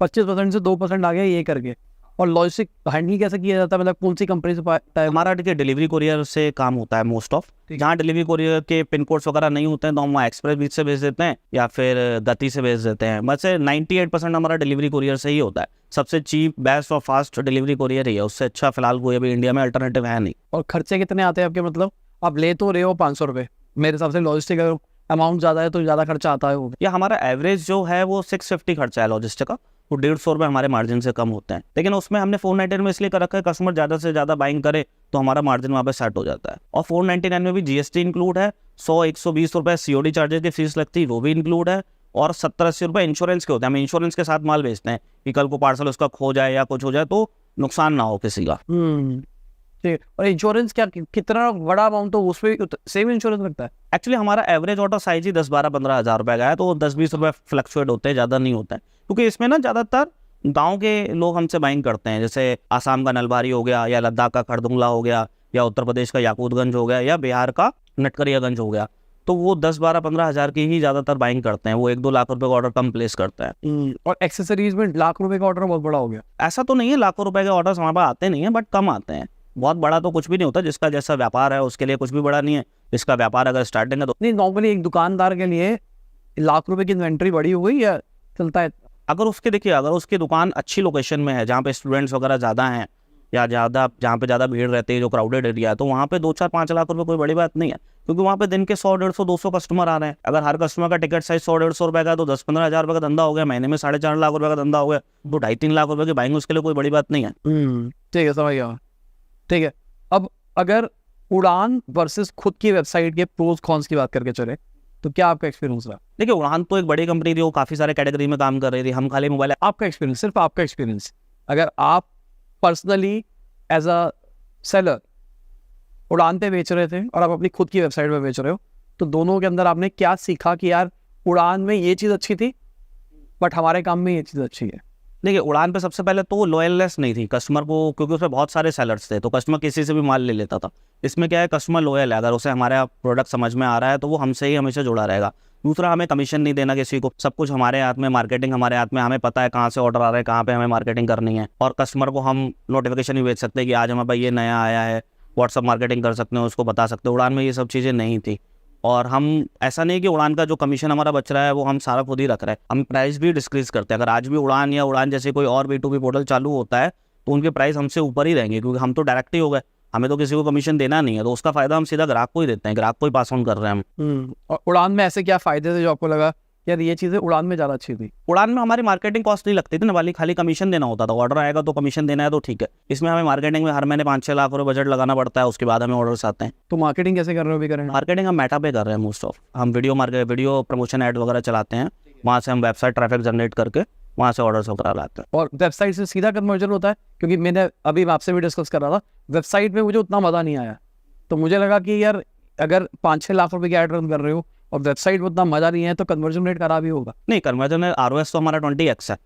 25% से 2% आ गया ये करके। और लॉजिस्टिक हैंडल कैसे किया जाता है, मतलब कौन सी कंपनी से? हमारा देखिए डिलीवरी कोरियर से काम होता है मोस्ट ऑफ। जहाँ डिलीवरी कोरियर के पिन कोड्स वगैरह नहीं होते हैं तो हम वहाँ एक्सप्रेस बीच से भेज देते हैं, या फिर गति से भेज देते हैं। वैसे 98% हमारा डिलीवरी कोरियर से ही होता है। सबसे चीप, बेस्ट और फास्ट डिलीवरी कोरियर ही है, उससे अच्छा फिलहाल कोई अभी इंडिया में अल्टरनेटिव है नहीं। और खर्चे कितने आते हैं आपके? मतलब आप ले तो रहे हो 500 रुपये, मेरे हिसाब से लॉजिस्टिक अमाउंट ज़्यादा है तो ज़्यादा खर्चा आता है वो। या हमारा एवरेज जो है वो 650 खर्चा है लॉजिस्टिक का, वो 150 रुपये हमारे मार्जिन से कम होते हैं। लेकिन उसमें हमने 499 में इसलिए कर रखा है, कस्टमर ज़्यादा से ज़्यादा बाइंग करे तो हमारा मार्जिन वहाँ पे सेट हो जाता है। और 499 में भी GST इंक्लूड है, 100-120 रुपये COD चार्जेस की फीस लगती है, वो भी इंक्लूड है, और 70-80 रुपये इंश्योरेंस के होते हैं। हम इंश्योरेंस के साथ माल बेचते हैं कि कल को पार्सल उसका खो जाए या कुछ हो जाए तो नुकसान ना हो किसी का। ठीक। और इंश्योरेंस क्या, कितना बड़ा अमाउंट हो उस पर सेम इंश्योरेंस लगता है? एक्चुअली हमारा एवरेज ऑर्डर साइज ही 10-12-15 हज़ार रुपये का है, तो 10-20 रुपये फ्लक्चुएट होते हैं, ज़्यादा नहीं होता है। क्योंकि इसमें ना ज़्यादातर गांव के लोग हमसे बाइंग करते हैं, जैसे आसाम का नलबारी हो गया, या लद्दाख का खरदुंगला हो गया, या उत्तर प्रदेश का याकूतगंज हो गया, या बिहार का नटकरियागंज हो गया। तो वो 10-12-15 हज़ार की ही ज़्यादातर बाइंग करते हैं, वो 1-2 लाख रुपए का ऑर्डर कम प्लेस करते हैं। और एक्सेसरीज में लाख रुपए का ऑर्डर बहुत बड़ा हो गया? ऐसा तो नहीं है, लाखों रुपए के ऑर्डर हमारे पास आते नहीं है, बट कम आते हैं। बहुत बड़ा तो कुछ भी नहीं होता, जिसका जैसा व्यापार है उसके लिए कुछ भी बड़ा नहीं है। जिसका व्यापार अगर स्टार्टिंग है तो नहीं, नॉर्मली एक दुकानदार के लिए लाख रुपए की इन्वेंट्री बड़ी हो गई या चलता है? अगर उसके देखिए, अगर उसकी दुकान अच्छी लोकेशन में है जहाँ पे स्टूडेंट्स वगैरह ज़्यादा हैं या जहाँ पे ज़्यादा भीड़ रहती है, जो क्राउडेड एरिया है, तो वहाँ पे 2-4-5 लाख रुपए कोई बड़ी बात नहीं है, क्योंकि वहाँ पे दिन के 100-150-200 कस्टमर आ रहे हैं। अगर हर कस्टमर का टिकट साइज 100-150 रुपये का है, तो 10-15 हज़ार रुपये का धंधा हो गया, महीने में 4.5 लाख रुपये का धंधा हो गया, तो 2.5-3 लाख रुपये की बाइंग उसके लिए कोई बड़ी बात नहीं है। ठीक है, समझ गया। ठीक है, अब अगर उड़ान वर्सेस खुद की वेबसाइट के प्रोज कॉन्स की बात करके चले, तो क्या आपका एक्सपीरियंस रहा? देखिए, उड़ान तो एक बड़ी कंपनी थी, वो काफ़ी सारे कैटेगरी में काम कर रही थी, हम खाली मोबाइल। आपका एक्सपीरियंस, सिर्फ आपका एक्सपीरियंस, अगर आप पर्सनली एज अ सेलर उड़ान पे बेच रहे थे और आप अपनी खुद की वेबसाइट पे बेच रहे हो, तो दोनों के अंदर आपने क्या सीखा कि यार उड़ान में ये चीज़ अच्छी थी बट हमारे काम में ये चीज़ अच्छी है? देखिए, उड़ान पे सबसे पहले तो वो लॉयलनेस नहीं थी कस्टमर को, क्योंकि उसमें बहुत सारे सेलर्स थे, तो कस्टमर किसी से भी माल ले लेता था। इसमें क्या है, कस्टमर लॉयल है, अगर उसे हमारा प्रोडक्ट समझ में आ रहा है तो वो हमसे ही हमेशा जुड़ा रहेगा। दूसरा, हमें कमीशन नहीं देना किसी को, सब कुछ हमारे हाथ में, मार्केटिंग हमारे हाथ में, हमें पता है कहाँ से ऑर्डर आ रहा है, कहाँ पे हमें मार्केटिंग करनी है, और कस्टमर को हम नोटिफिकेशन भी भेज सकते हैं कि आज हमारे पास ये नया आया है, व्हाट्सअप मार्केटिंग कर सकते हैं, उसको बता सकते हैं। उड़ान में ये सब चीज़ें नहीं थी, और हम ऐसा नहीं कि उड़ान का जो कमीशन हमारा बच रहा है वो हम सारा खुद ही रख रहे हैं, हम प्राइस भी डिस्क्रीज करते हैं। अगर आज भी उड़ान या उड़ान जैसे कोई और B2B पोर्टल चालू होता है तो उनके प्राइस हमसे ऊपर ही रहेंगे, क्योंकि हम तो डायरेक्ट ही हो गए, हमें तो किसी को कमीशन देना नहीं है, तो उसका फायदा हम सीधा ग्राहक को ही देते हैं, ग्राहक को ही पास ऑन कर रहे हैं हम। और उड़ान में ऐसे क्या फ़ायदे थे जो आपको लगा यार ये चीज़ें उड़ान में ज़्यादा अच्छी थी? उड़ान में हमारी मार्केटिंग कॉस्ट नहीं लगती थी ना वाली, खाली कमीशन देना होता था, ऑर्डर आएगा तो कमीशन देना है तो ठीक है। इसमें हमें मार्केटिंग में हर महीने 5-6 लाख रुपये बजट लगाना पड़ता है, उसके बाद हमें ऑर्डर्स आते हैं। तो मार्केटिंग कैसे कर रहे हो अभी करेंट? मार्केटिंग हम मेटा पे कर रहे हैं मोस्ट ऑफ, हम वीडियो प्रमोशन ऐड वगैरह चलाते हैं, वहाँ से हम वेबसाइट ट्रैफिक जनरेट करके वहाँ से ऑर्डर्स वगैरह लाते हैं। और वेबसाइट से सीधा कन्वर्जन होता है? क्योंकि मैंने अभी आपसे भी डिस्कस कर रहा था, वेबसाइट में मुझे उतना मज़ा नहीं आया, तो मुझे लगा कि यार अगर 5-6 लाख रुपए की एड रन कर रहे हो और वेबसाइट में उतना मज़ा नहीं है तो कन्वर्जन रेट खराब ही होगा। नहीं, कन्वर्जन है, ROS तो हमारा 20x है,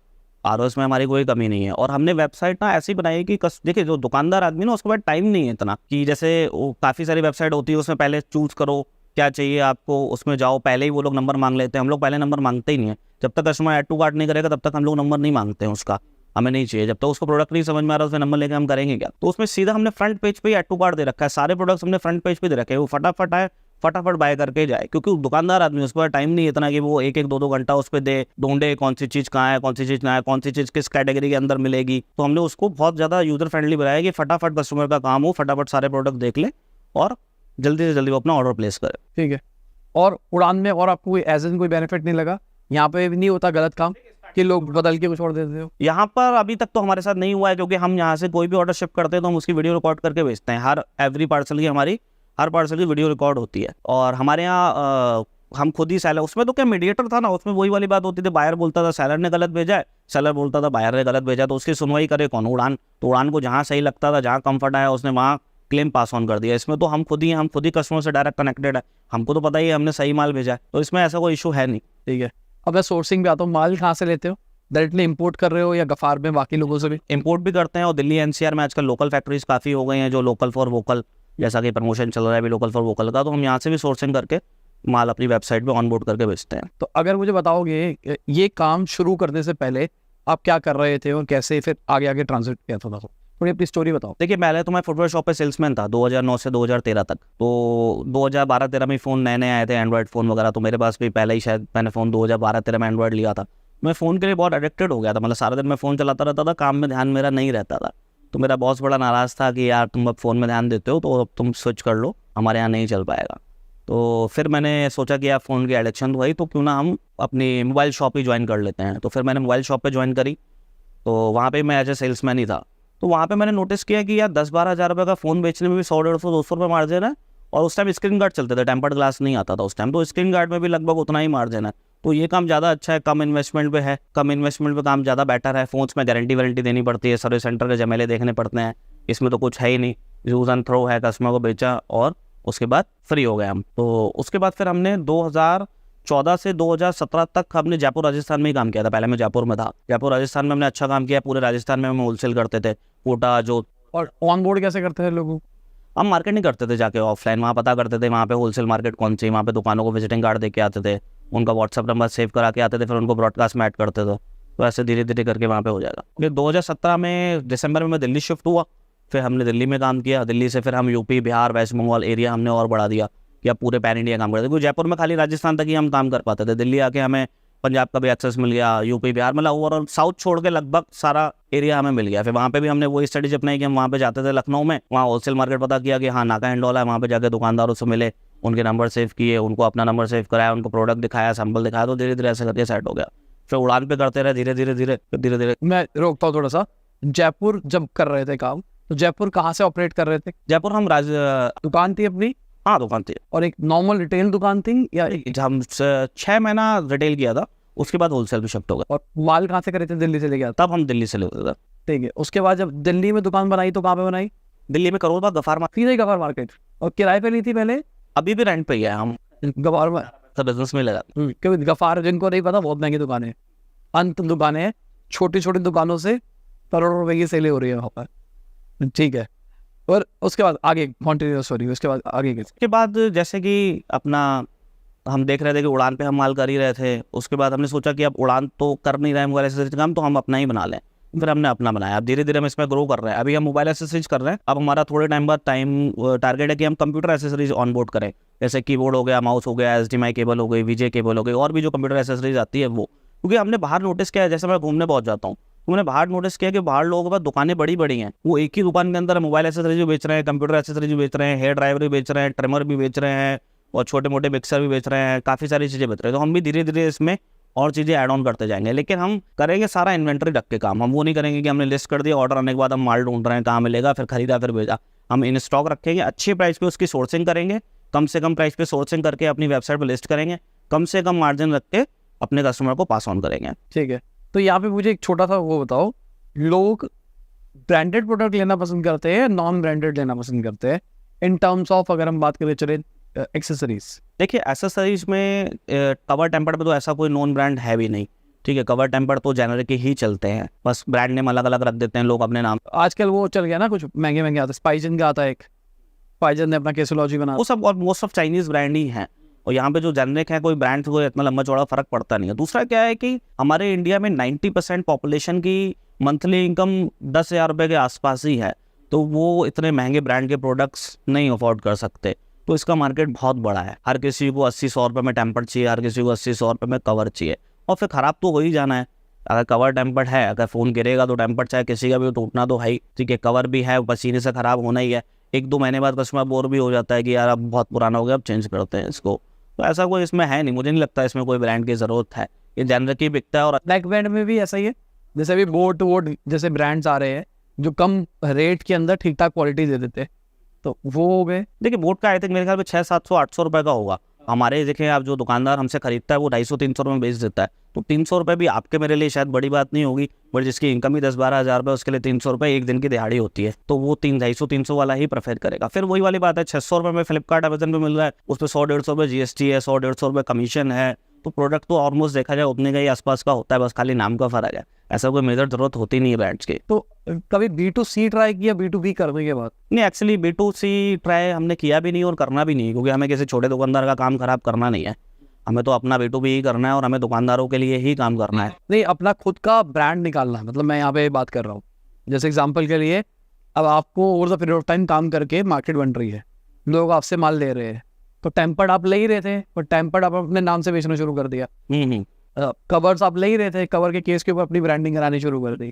ROS में हमारी कोई कमी नहीं है। और हमने वेबसाइट ना ऐसी बनाई है कि देखिए, जो दुकानदार आदमी ना, उसके पास टाइम नहीं है इतना कि जैसे वो काफ़ी सारी वेबसाइट होती है, उसमें पहले चूज़ करो क्या चाहिए आपको, उसमें जाओ, पहले ही वो लोग नंबर मांग लेते हैं। हम लोग पहले नंबर मांगते ही नहीं है, जब तक कस्टमर ऐड टू कार्ट नहीं करेगा तब तक हम लोग नंबर नहीं मांगते हैं उसका, हमें नहीं चाहिए। जब तक उसको प्रोडक्ट नहीं समझ में आ रहा, उसमें नंबर लेके हम करेंगे क्या? तो उसमें सीधा हमने फ्रंट पेज पे ही ऐड टू कार्ट दे रखा है, सारे प्रोडक्ट्स हमने फ्रंट पेज पे दे रखे हैं, वो फटाफट आए, फटाफट बाय करके जाए, क्योंकि दुकानदार आदमी, उसके पास टाइम नहीं है इतना कि वो 1-2 घंटा उस पर दे, ढूंढे कौन सी चीज़ कहाँ है, कौन सी चीज़ ना है, कौन सी चीज़ किस कैटेगरी के अंदर मिलेगी। तो हमने उसको बहुत ज़्यादा यूज़र फ्रेंडली बनाया कि फटाफट कस्टमर का काम हो, फटाफट सारे प्रोडक्ट देख ले और जल्दी से जल्दी वो अपना ऑर्डर प्लेस करे। ठीक है, और उड़ान में और आपको एज एन कोई बेनिफिट नहीं लगा? यहाँ पे भी नहीं होता गलत काम कि लोग बदल के कुछ और देते हो? यहाँ पर अभी तक तो हमारे साथ नहीं हुआ है, क्योंकि हम यहाँ से कोई भी ऑर्डर शिप करते हैं तो हम उसकी वीडियो रिकॉर्ड करके भेजते हैं। हर पार्सल की वीडियो रिकॉर्ड होती है, और हमारे यहाँ हम खुद ही सेलर, उसमें तो क्या मीडिएटर था ना, उसमें वही वाली बात होती थी, बायर बोलता था सेलर ने गलत भेजा है, सेलर बोलता था बायर ने गलत भेजा, तो उसकी सुनवाई करे कौन? उड़ान। तो उड़ान को जहाँ सही लगता था, जहाँ कंफर्ट आया, उसने वहाँ क्लेम पास ऑन कर दिया। इसमें तो हम खुद ही कस्टमर से डायरेक्ट कनेक्टेड है, हमको तो पता ही है हमने सही माल भेजा है, तो इसमें ऐसा कोई इशू है नहीं। ठीक है, अब मैं सोर्सिंग पे आता हूँ, माल कहाँ से लेते हो? डायरेक्टली इंपोर्ट कर रहे हो या गफार में बाकी लोगों से भी? इंपोर्ट भी करते हैं, और दिल्ली NCR में आजकल लोकल फैक्ट्रीज काफ़ी हो गई हैं, जो लोकल फॉर वोकल, जैसा कि प्रमोशन चल रहा है अभी लोकल फॉर वोकल का, तो हम यहाँ से भी सोर्सिंग करके माल अपनी वेबसाइट पे ऑनबोर्ड करके बेचते हैं। तो अगर मुझे बताओगे ये काम शुरू करने से पहले आप क्या कर रहे थे और कैसे फिर आगे आगे ट्रांजिट किया था, थोड़ी अपनी स्टोरी बताओ। देखिए, पहले तो मैं फुटवेयर शॉप पे सेल्समैन था 2009 से 2013 तक, तो 2012-13 में फ़ोन नए आए थे, एंड्रॉयड फ़ोन वगैरह, तो मेरे पास भी पहले ही शायद मैंने फ़ोन 2012-13 में एंड्रॉयड लिया था। मैं फ़ोन के लिए बहुत एडिक्टेड हो गया था, मतलब सारा दिन मैं फ़ोन चलाता रहता था, काम में ध्यान मेरा नहीं रहता था। तो मेरा बॉस बड़ा नाराज़ था कि यार तुम अब फ़ोन में ध्यान देते हो तो अब तुम स्विच कर लो, हमारे यहाँ नहीं चल पाएगा। तो फिर मैंने सोचा कि यार फ़ोन की एडिक्शन तो भाई, तो क्यों ना हम अपनी मोबाइल शॉप ही ज्वाइन कर लेते हैं। तो फिर मैंने मोबाइल शॉप पे ज्वाइन करी, तो वहाँ पे मैं एज ए सेल्समैन ही था। तो वहाँ पे मैंने नोटिस किया कि यार 10-12 हज़ार रुपये का फ़ोन बेचने में भी 100-150-200 रुपये मार्जिन है, और उस टाइम स्क्रीन गार्ड चलते थे, टेम्पर्ड ग्लास नहीं आता था उस टाइम, तो स्क्रीन गार्ड में भी लगभग उतना ही मार्जिन है। तो ये काम ज़्यादा अच्छा है, कम इन्वेस्टमेंट पे है, कम इन्वेस्टमेंट पे काम ज़्यादा बेटर है। फ़ोन्स में गारंटी वारंटी देनी पड़ती है, सर्विस सेंटर के झमेले देखने पड़ते हैं, इसमें तो कुछ है ही नहीं, यूज़ एंड थ्रो है, कस्टमर को बेचा और उसके बाद फ्री हो गए हम। तो उसके बाद फिर हमने 2014 से 2017 तक हमने जयपुर राजस्थान में ही काम किया था। पहले मैं जयपुर में था, जयपुर राजस्थान में हमने अच्छा काम किया, पूरे राजस्थान में हम होलसेल करते थे, कोटा जो। और ऑन बोर्ड कैसे करते थे लोगों? हम मार्केटिंग करते थे जाके ऑफलाइन, वहाँ पता करते थे वहाँ पे होलसेल मार्केट कौन सी, वहाँ पे दुकानों को विजिटिंग कार्ड दे के आते थे, उनका व्हाट्सअप नंबर सेव करा के आते थे, फिर उनको ब्रॉडकास्ट में ऐड करते थे। तो ऐसे धीरे धीरे करके वहाँ पे हो जाएगा। फिर 2017 में दिसंबर में मैं दिल्ली शिफ्ट हुआ, फिर हमने दिल्ली में काम किया, दिल्ली से फिर हम यूपी, बिहार, वेस्ट बंगाल एरिया हमने और बढ़ा दिया। कि आप पूरे पैन इंडिया काम करते हैं, क्योंकि जयपुर में खाली राजस्थान तक ही हम काम कर पाते थे। दिल्ली आके हमें पंजाब का भी एक्सेस मिल गया, यूपी बिहार, मतलब ओवरऑल साउथ छोड़ के लगभग सारा एरिया हमें मिल गया। फिर वहाँ पे भी हमने वही स्ट्रेटेजी अपनाई कि हम वहाँ पे जाते थे लखनऊ में, वहाँ होलसेल मार्केट पता किया कि हाँ नाका हिंडोला है, वहाँ पे जाके दुकानदारों से मिले, उनके नंबर सेव किए, उनको अपना नंबर सेव कराया, उनको प्रोडक्ट दिखाया, सैंपल दिखाया, तो धीरे धीरे ऐसे करके सेट हो गया। फिर उड़ान पे करते रहे धीरे धीरे धीरे धीरे धीरे। मैं रोकता हूँ थोड़ा सा। जयपुर जब कर रहे थे काम, तो जयपुर कहाँ से ऑपरेट कर रहे थे? जयपुर हम दुकान थी अपनी, हाँ दुकान थी, और एक नॉर्मल रिटेल दुकान थी, या हम 6 महीना रिटेल किया था, उसके बाद होलसेल पे शिफ्ट हो गया। और माल कहाँ से करे थे? दिल्ली से लेके आता? तब हम दिल्ली से लेते थे। ठीक है। उसके बाद जब दिल्ली में दुकान बनाई तो कहाँ पे बनाई? दिल्ली में करोल बाग गफार सीधे ही गफार मार्केट। और किराए पे ली थी पहले? अभी भी रेंट पे ही है हम, गफार में सब बिजनेस में लगा। क्योंकि गफार जिनको नहीं पता बहुत महंगी दुकानें हैं, अंत दुकानें हैं, छोटी छोटी दुकानों से करोड़ों रुपए की सेलें हो रही है वहाँ पर। ठीक है। और उसके बाद आगे कंटिन्यू, सॉरी, उसके बाद आगे के बाद जैसे कि अपना हम देख रहे थे कि उड़ान पे हम माल कर ही रहे थे, उसके बाद हमने सोचा कि अब उड़ान तो कर नहीं रहे हैं मोबाइल एसेसरीज काम, तो हम अपना ही बना लें। फिर हमने अपना बनाया। अब धीरे धीरे हम इसमें ग्रो कर रहे हैं। अभी हम मोबाइल एसेसरीज कर रहे हैं, अब हमारा थोड़े टाइम बाद टारगेट है कि हम कंप्यूटर एसेसरीज ऑनबोर्ड करें, जैसे कीबोर्ड हो गया, माउस हो गया, HDMI केबल हो गई, VJ केबल हो गई, और भी जो कंप्यूटर एसेसरीज आती है वो। क्योंकि हमने बाहर नोटिस किया है, जैसे मैं घूमने पहुंच जाता हूँ तो मैंने बाहर नोटिस किया कि बाहर लोगों के पास दुकानें बड़ी बड़ी हैं, वो एक ही दुकान के अंदर मोबाइल एसेसरीज भी बेच रहे हैं, कंप्यूटर एसेसरीज भी बेच रहे हैं, हेयर ड्राइवर भी बेच रहे हैं, ट्रिमर भी बेच रहे हैं, और छोटे मोटे मिक्सर भी बेच रहे हैं, काफ़ी सारी चीज़ें बेच रहे हैं। तो हम भी धीरे धीरे इसमें और चीज़ें ऐड ऑन करते जाएंगे, लेकिन हम करेंगे सारा इन्वेंटरी रख के काम। हम वो नहीं करेंगे कि हमने लिस्ट कर दिया, ऑर्डर आने के बाद हम माल ढूंढ रहे हैं कहाँ मिलेगा, फिर खरीदा फिर भेजा। हम इन स्टॉक रखेंगे, अच्छे प्राइस पे उसकी सोर्सिंग करेंगे, कम से कम प्राइस पे सोर्सिंग करके अपनी वेबसाइट पर लिस्ट करेंगे, कम से कम मार्जिन रख के अपने कस्टमर को पास ऑन करेंगे। ठीक है। तो यहाँ पे मुझे एक छोटा सा वो बताओ, लोग ब्रांडेड प्रोडक्ट लेना पसंद करते हैं, नॉन ब्रांडेड लेना पसंद करते हैं, इन टर्म्स ऑफ अगर हम बात करें चले एक्सेसरीज? देखिए एसेसरीज में कवर टेम्पर्ड पे तो ऐसा कोई नॉन ब्रांड है भी नहीं, ठीक है। कवर टेम्पर्ड तो जेनरिक ही चलते हैं, बस ब्रांड नेम अलग अलग रख देते हैं लोग अपने नाम। आजकल वो चल गया ना, कुछ महंगे महंगे आते हैं, स्पाइजन का आता है एक, स्पाइजन ने अपना केसोलॉजी बना, वो सब और मोस्ट ऑफ चाइनीज ब्रांड ही हैं, और यहाँ पे जो जेनरिक है कोई ब्रांड से कोई इतना लंबा चौड़ा फर्क पड़ता नहीं है। दूसरा क्या है कि हमारे इंडिया में 90% पॉपुलेशन की मंथली इनकम 10,000 रुपये के आसपास ही है, तो वो इतने महंगे ब्रांड के प्रोडक्ट्स नहीं अफोर्ड कर सकते। तो इसका मार्केट बहुत बड़ा है, हर किसी को 80-100 रुपये में टेम्पर्ड चाहिए, हर किसी को 80-100 रुपये में कवर चाहिए, और फिर ख़राब तो हो ही जाना है। अगर कवर टेम्पर्ड है, अगर फ़ोन गिरेगा तो टेम्पर्ड चाहे किसी का भी टूटना तो है ही, ठीक है। कवर भी है, पसीने से ख़राब होना ही है, 1-2 महीने बाद कस्टमर बोर भी हो जाता है कि यार अब बहुत पुराना हो गया, अब चेंज करते हैं इसको। तो ऐसा कोई इसमें है नहीं, मुझे नहीं लगता इसमें कोई ब्रांड की ज़रूरत है, ये जेनरिक ही बिकता है। और ब्लैक ब्रांड में भी ऐसा ही है, जैसे अभी बोट वोट जैसे ब्रांड्स आ रहे हैं जो कम रेट के अंदर ठीक ठाक क्वालिटी दे देते हैं, तो वो हो गए। देखिए बोट का आई थिंक मेरे ख्याल में 600-700-800 रुपये का होगा। हमारे देखें आप जो दुकानदार हमसे खरीदता है वो 250-300 रुपये में बेच देता है, तो 300 रुपये भी आपके मेरे लिए शायद बड़ी बात नहीं होगी, बट जिसकी इनकम ही 10-12 हज़ार रुपये, उसके लिए 300 रुपये एक दिन की दिहाड़ी होती है, तो वो 250-300 वाला ही प्रेफर करेगा। फिर वही वाली बात है, 600 रुपये में फ्लिपकार्ट अमेजन पे मिल रहा है, उस पर 100-150 रुपये GST है, 100-150 रुपये कमीशन है, तो प्रोडक्ट तो ऑलमोस्ट देखा जाए उतने का ही आसपास का होता है, बस खाली नाम का फ़र्क है। ऐसा कोई मेजर जरूरत होती नहीं है ब्रांड्स की। तो कभी B2C ट्राई किया B2B करने के बाद? नहीं, एक्चुअली B2C ट्राई हमने किया भी नहीं और करना भी नहीं, क्योंकि हमें किसी छोटे दुकानदार का काम खराब करना नहीं है, हमें तो अपना B2B ही करना है और हमें दुकानदारों के लिए ही काम करना है। नहीं, अपना खुद का ब्रांड निकालना है, मतलब मैं यहाँ पे बात कर रहा हूँ, जैसे एग्जांपल के लिए अब आपको over the period of time काम करके मार्केट बन रही है, लोग आपसे माल ले रहे हैं, तो टेम्पर्ड आप ले ही रहे थे, पर टेम्पर्ड आप अपने नाम से बेचना शुरू कर दिया। कवर्स आप ले ही रहे थे, कवर के केस के ऊपर अपनी ब्रांडिंग करानी शुरू कर दी,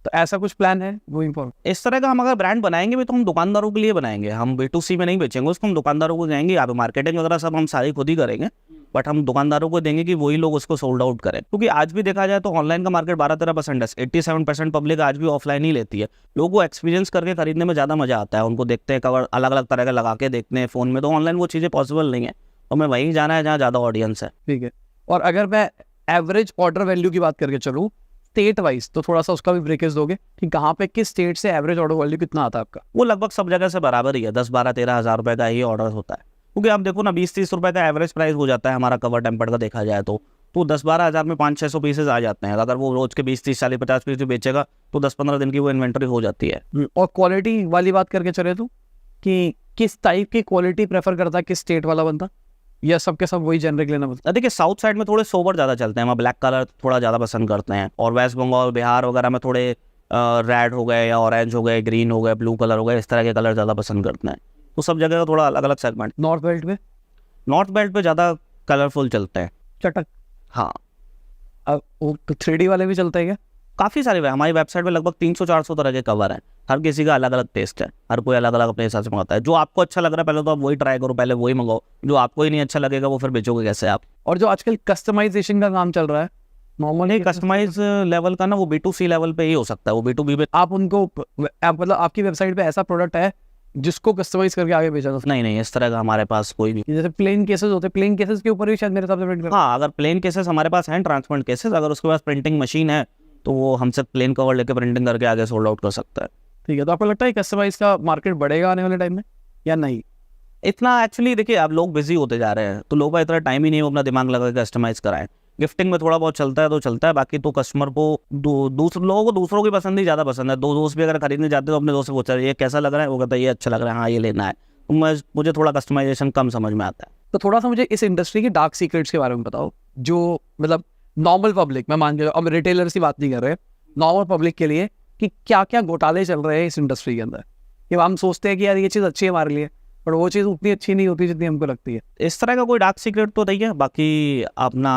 तो ऐसा कुछ प्लान है गोइंग फॉरवर्ड? इस तरह का हम अगर ब्रांड बनाएंगे भी तो हम दुकानदारों के लिए बनाएंगे, हम B2C में नहीं बेचेंगे उसको, हम दुकानदारों को देंगे। आप मार्केटिंग वगैरह सब हम सारी खुद ही करेंगे, बट हम दुकानदारों को देंगे कि वही लोग उसको सोल्ड आउट करें। क्योंकि आज भी देखा जाए तो ऑनलाइन का मार्केट 12-13% है, 87% पब्लिक आज भी ऑफलाइन ही लेती है। लोगों को एक्सपीरियंस करके खरीदने में ज़्यादा मजा आता है, उनको देखते हैं कवर अलग अलग तरह के लगा के देखते हैं फ़ोन में, तो ऑनलाइन वो चीज़ें पॉसिबल नहीं है, तो हमें वहीं जाना है जहाँ ज़्यादा ऑडियंस है। ठीक है। और अगर मैं एवरेज ऑर्डर वैल्यू की बात करके चलूँ स्टेट वाइज, तो थोड़ा सा उसका भी ब्रेकेज दोगे कि कहाँ पे किस स्टेट से एवरेज ऑर्डर वैल्यू कितना आता है आपका? वो लगभग सब जगह से बराबर ही है, 10-12-13 हज़ार रुपये का ही ऑर्डर होता है। क्योंकि आप देखो ना 20-30 रुपये का एवरेज प्राइस हो जाता है हमारा कवर टेम्पर्ड का, देखा जाए तो 10-12 हज़ार में 500-600 पीसेज आ जाते हैं। अगर वो रोज के 20-30-40-50 पीस बेचेगा तो 10-15 दिन की वो इन्वेंटरी हो जाती है। और क्वालिटी वाली बात करके चले तो कि किस टाइप की क्वालिटी प्रेफर करता है किस स्टेट वाला बंदा, या सबके सब वही जेनरिक लेना पसंद? देखिए साउथ साइड में थोड़े सोबर ज़्यादा चलते हैं, वहाँ ब्लैक कलर थोड़ा ज़्यादा पसंद करते हैं, और वेस्ट बंगाल बिहार वगैरह में थोड़े रेड हो गए या ऑरेंज हो गए, ग्रीन हो गए, ब्लू कलर हो गए, इस तरह के कलर ज़्यादा पसंद करते हैं। तो सब जगह का थोड़ा अलग अलग सेगमेंट। नॉर्थ बेल्ट में? नॉर्थ बेल्ट पे ज़्यादा कलरफुल चलते हैं। चटक। हाँ, अब वो 3D वाले भी चलते हैं क्या? काफ़ी सारे हमारी वेबसाइट पे लगभग 300-400 तरह के कवर हैं। हर किसी का अलग अलग टेस्ट है, हर कोई अलग अलग अपने हिसाब से मंगाता है। जो आपको अच्छा लग रहा है पहले तो आप वही ट्राई करो, पहले वही मंगाओ। जो आपको ही नहीं अच्छा लगेगा वो फिर बेचोगे कैसे आप? और जो आजकल कस्टमाइजेशन का काम चल रहा है, नॉर्मली कस्टमाइज लेवल का ना वो B2C लेवल पे ही हो सकता है, वो B2B पे आप उनको मतलब आपकी वेबसाइट पे ऐसा प्रोडक्ट है जिसको कस्टमाइज करके आगे बेचा जा सकता नहीं, इस तरह का हमारे पास कोई भी। है? जैसे प्लेन केसेस होते हैं, प्लेन केसेस के ऊपर भी शायद मेरे हिसाब से print करते हाँ, अगर प्लेन केसेस हमारे पास हैं, ट्रांसपेरेंट केसेस, अगर उसके पास प्रिंटिंग मशीन है तो वो हमसे प्लेन कवर लेके प्रिंटिंग करके आगे सोल्ड आउट कर सकता है। हैं। ठीक है, तो आपको लगता है कस्टमाइज का मार्केट बढ़ेगा आने वाले टाइम में या नहीं? इतना एक्चुअली देखिए, अब लोग बिजी होते जा रहे हैं तो लोगों का इतना टाइम ही नहीं है वो अपना दिमाग लगा के कस्टमाइज कराएं। गिफ्टिंग में थोड़ा बहुत चलता है तो चलता है, बाकी तो कस्टमर को दूसरे लोगों को दूसरों की पसंद ही ज़्यादा पसंद है। दो दोस्त भी अगर खरीदने जाते हैं तो अपने दोस्त से पूछा ये कैसा लग रहा है, वो कहता है ये अच्छा लग रहा है, हाँ ये लेना है। तो मुझे थोड़ा कस्टमाइजेशन कम समझ में आता है। तो थोड़ा सा मुझे इस इंडस्ट्री के डार्क सीक्रेट्स के बारे में बताओ, जो मतलब नॉर्मल पब्लिक, मैं मान के अब रिटेलर्स की बात नहीं कर रहे, नॉर्मल पब्लिक के लिए कि क्या क्या घोटाले चल रहे हैं इस इंडस्ट्री के अंदर, कि हम सोचते हैं कि यार ये चीज़ अच्छी है हमारे लिए, पर वो चीज़ उतनी अच्छी नहीं होती जितनी हमको लगती है। इस तरह का कोई डार्क सीक्रेट तो नहीं है। बाकी अपना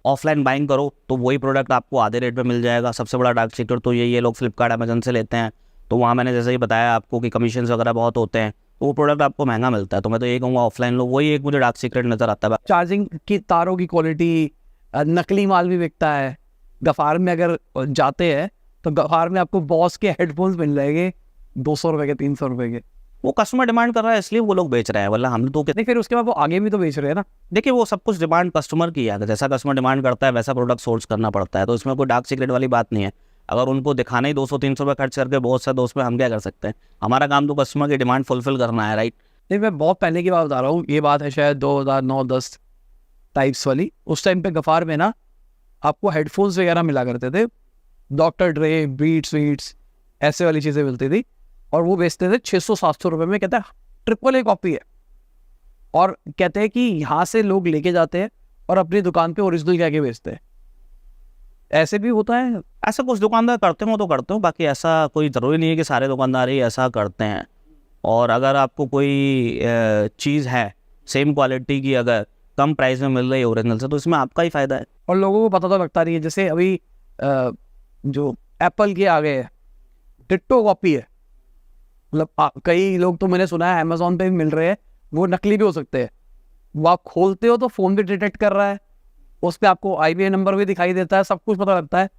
ऑफलाइन बाइंग करो तो वही प्रोडक्ट आपको आधे रेट पे मिल जाएगा। सबसे बड़ा डार्क सीक्रेट तो यही है, लोग फ्लिपकार्ट अमेजन से लेते हैं तो वहाँ मैंने जैसे ही बताया आपको कि कमीशन वगैरह बहुत होते हैं तो वो प्रोडक्ट आपको महंगा मिलता है। तो मैं तो यही कहूँगा ऑफलाइन लो, वही एक मुझे डार्क सीक्रेट नज़र आता है। चार्जिंग की तारों की क्वालिटी, नकली माल भी बिकता है। गफ़ार में अगर जाते हैं तो गफ़ार में आपको बॉस के हेडफोन्स मिल जाएंगे 200 रुपये के, 300 रुपये के। वो कस्टमर डिमांड कर रहा है इसलिए वो लोग बेच रहे हैं, वरना हम तो नहीं, फिर उसके बाद वो आगे भी तो बेच रहे हैं ना। देखिए वो सब कुछ डिमांड कस्टमर की है, जैसा कस्टमर डिमांड करता है वैसा प्रोडक्ट सोर्स करना पड़ता है। तो इसमें कोई डार्क सीक्रेट वाली बात नहीं है। अगर उनको दिखाना ही 200-300 रुपये खर्च करके बहुत सा दोस्त में हम क्या कर सकते हैं? हमारा काम तो कस्टमर की डिमांड फुलफिल करना है, राइट? नहीं, मैं बहुत पहले की बात बता रहा हूँ, ये बात है शायद 2009-10 टाइप्स वाली। उस टाइम पे गफ़ार में ना आपको हेडफोन्स वगैरह मिला करते थे, डॉक्टर ड्रे, बीट्स वीट्स, ऐसे वाली चीज़ें मिलती थी, और वो बेचते थे 600-700 रुपये में। कहता है AAA कॉपी है, और कहते हैं कि यहाँ से लोग लेके जाते हैं और अपनी दुकान पे ओरिजिनल कह के बेचते हैं। ऐसे भी होता है? ऐसा कुछ दुकानदार करते हो तो करते हो, बाकी ऐसा कोई ज़रूरी नहीं है कि सारे दुकानदार ही ऐसा करते हैं। और अगर आपको कोई चीज़ है सेम क्वालिटी की अगर कम प्राइस में मिल रही है ओरिजिनल से तो इसमें आपका ही फ़ायदा है। और लोगों को पता तो लगता नहीं है। जैसे अभी जो एप्पल के आ गए हैं, डिट्टो कॉपी है। मतलब कई लोग तो मैंने सुना है अमेजोन पे भी मिल रहे हैं, वो नकली भी हो सकते हैं। वो आप खोलते हो तो फ़ोन भी डिटेक्ट कर रहा है, उस पर आपको IBI नंबर भी दिखाई देता है, सब कुछ पता लगता है,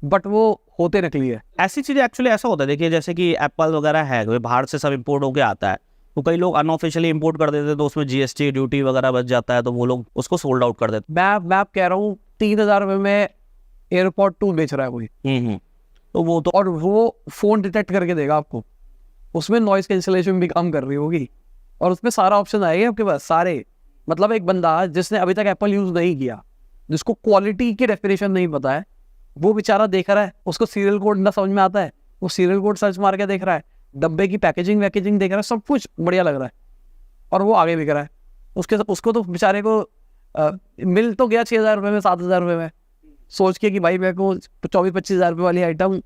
बट वो होते नकली है। ऐसी चीज़ें एक्चुअली ऐसा होता है, देखिए जैसे कि एप्पल वगैरह है, कोई बाहर से सब इंपोर्ट होके आता है, तो कई लोग अनऑफिशियली इंपोर्ट कर देते हैं तो उसमें GST ड्यूटी वगैरह बच जाता है तो वो लोग उसको सोल्ड आउट कर देते मैं आप कह रहा हूँ 3000 रुपये में एयरपॉड 2 बेच रहा है कोई, हैं। तो वो तो और वो फ़ोन डिटेक्ट करके देगा आपको, उसमें नॉइज़ कैंसिलेशन भी काम कर रही होगी, और उसमें सारा ऑप्शन आएगा आपके पास सारे। मतलब एक बंदा जिसने अभी तक एप्पल यूज़ नहीं किया, जिसको क्वालिटी की डेफिनेशन नहीं पता है, वो बेचारा देख रहा है, उसको सीरियल कोड ना समझ में आता है, वो सीरियल कोड सर्च मार के देख रहा है, डब्बे की पैकेजिंग वैकेजिंग देख रहा है, सब कुछ बढ़िया लग रहा है, और वो आगे बिक रहा है। उसको तो बेचारे को मिल तो गया 6000 रुपये में, 7000 रुपये में, सोच के कि भाई मेरे को 24-25 हज़ार रुपये वाली आइटम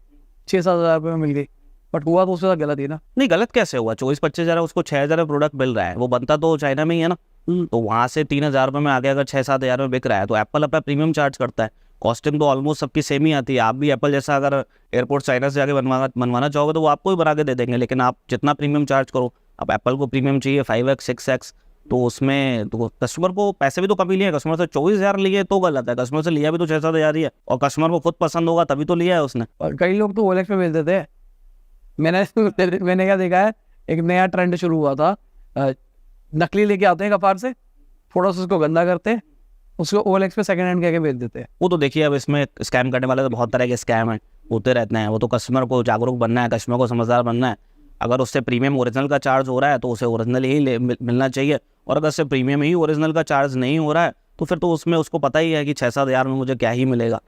6-7 हज़ार रुपये में मिल गई, बट हुआ तो उसके साथ गलत ही ना। नहीं, गलत कैसे हुआ? 24-25 हज़ार उसको 6,000 में प्रोडक्ट मिल रहा है, वो बनता तो चाइना में ही है ना, तो वहाँ से 3,000 रुपये में आगे अगर 6-7 हज़ार में बिक रहा है तो एप्पल अपना प्रीमियम चार्ज करता है। कॉस्टिंग तो ऑलमोस्ट सबकी सेम ही आती है। आप भी एप्पल जैसा अगर एयरपोर्ट चाइना से जाके बनवाना चाहोगे तो वो आपको ही बना के दे देंगे, लेकिन आप जितना प्रीमियम चार्ज करो, अब एप्पल को प्रीमियम चाहिए 5x 6x, तो उसमें तो कस्टमर को पैसे भी तो कम ही लिए। कस्टमर से 24,000 लिए तो गलत है, कस्टमर से लिया भी तो 6-7 हज़ार ही है, और कस्टमर को खुद पसंद होगा तभी तो लिया है उसने। और कई लोग तो OLX पे बेच देते हैं। मैंने क्या देखा है, एक नया ट्रेंड शुरू हुआ था, नकली लेके आते हैं कपार से, थोड़ा सा उसको गंदा करते हैं, उसको OLX पे सेकंड हैंड कह के बेच देते हैं। वो तो देखिए अब इसमें स्कैम करने वाले तो बहुत तरह के स्कैम हैं, होते रहते हैं। वो तो कस्टमर को जागरूक बनना है, कस्टमर को समझदार बनना है। अगर उससे प्रीमियम ओरिजिनल का चार्ज हो रहा है तो उसे ओरिजिनल ही मिलना चाहिए, और अगर उससे प्रीमियम ही ओरिजिनल का चार्ज नहीं हो रहा है तो फिर तो उसमें उसको पता ही है कि 6-7 हज़ार में मुझे क्या ही मिलेगा।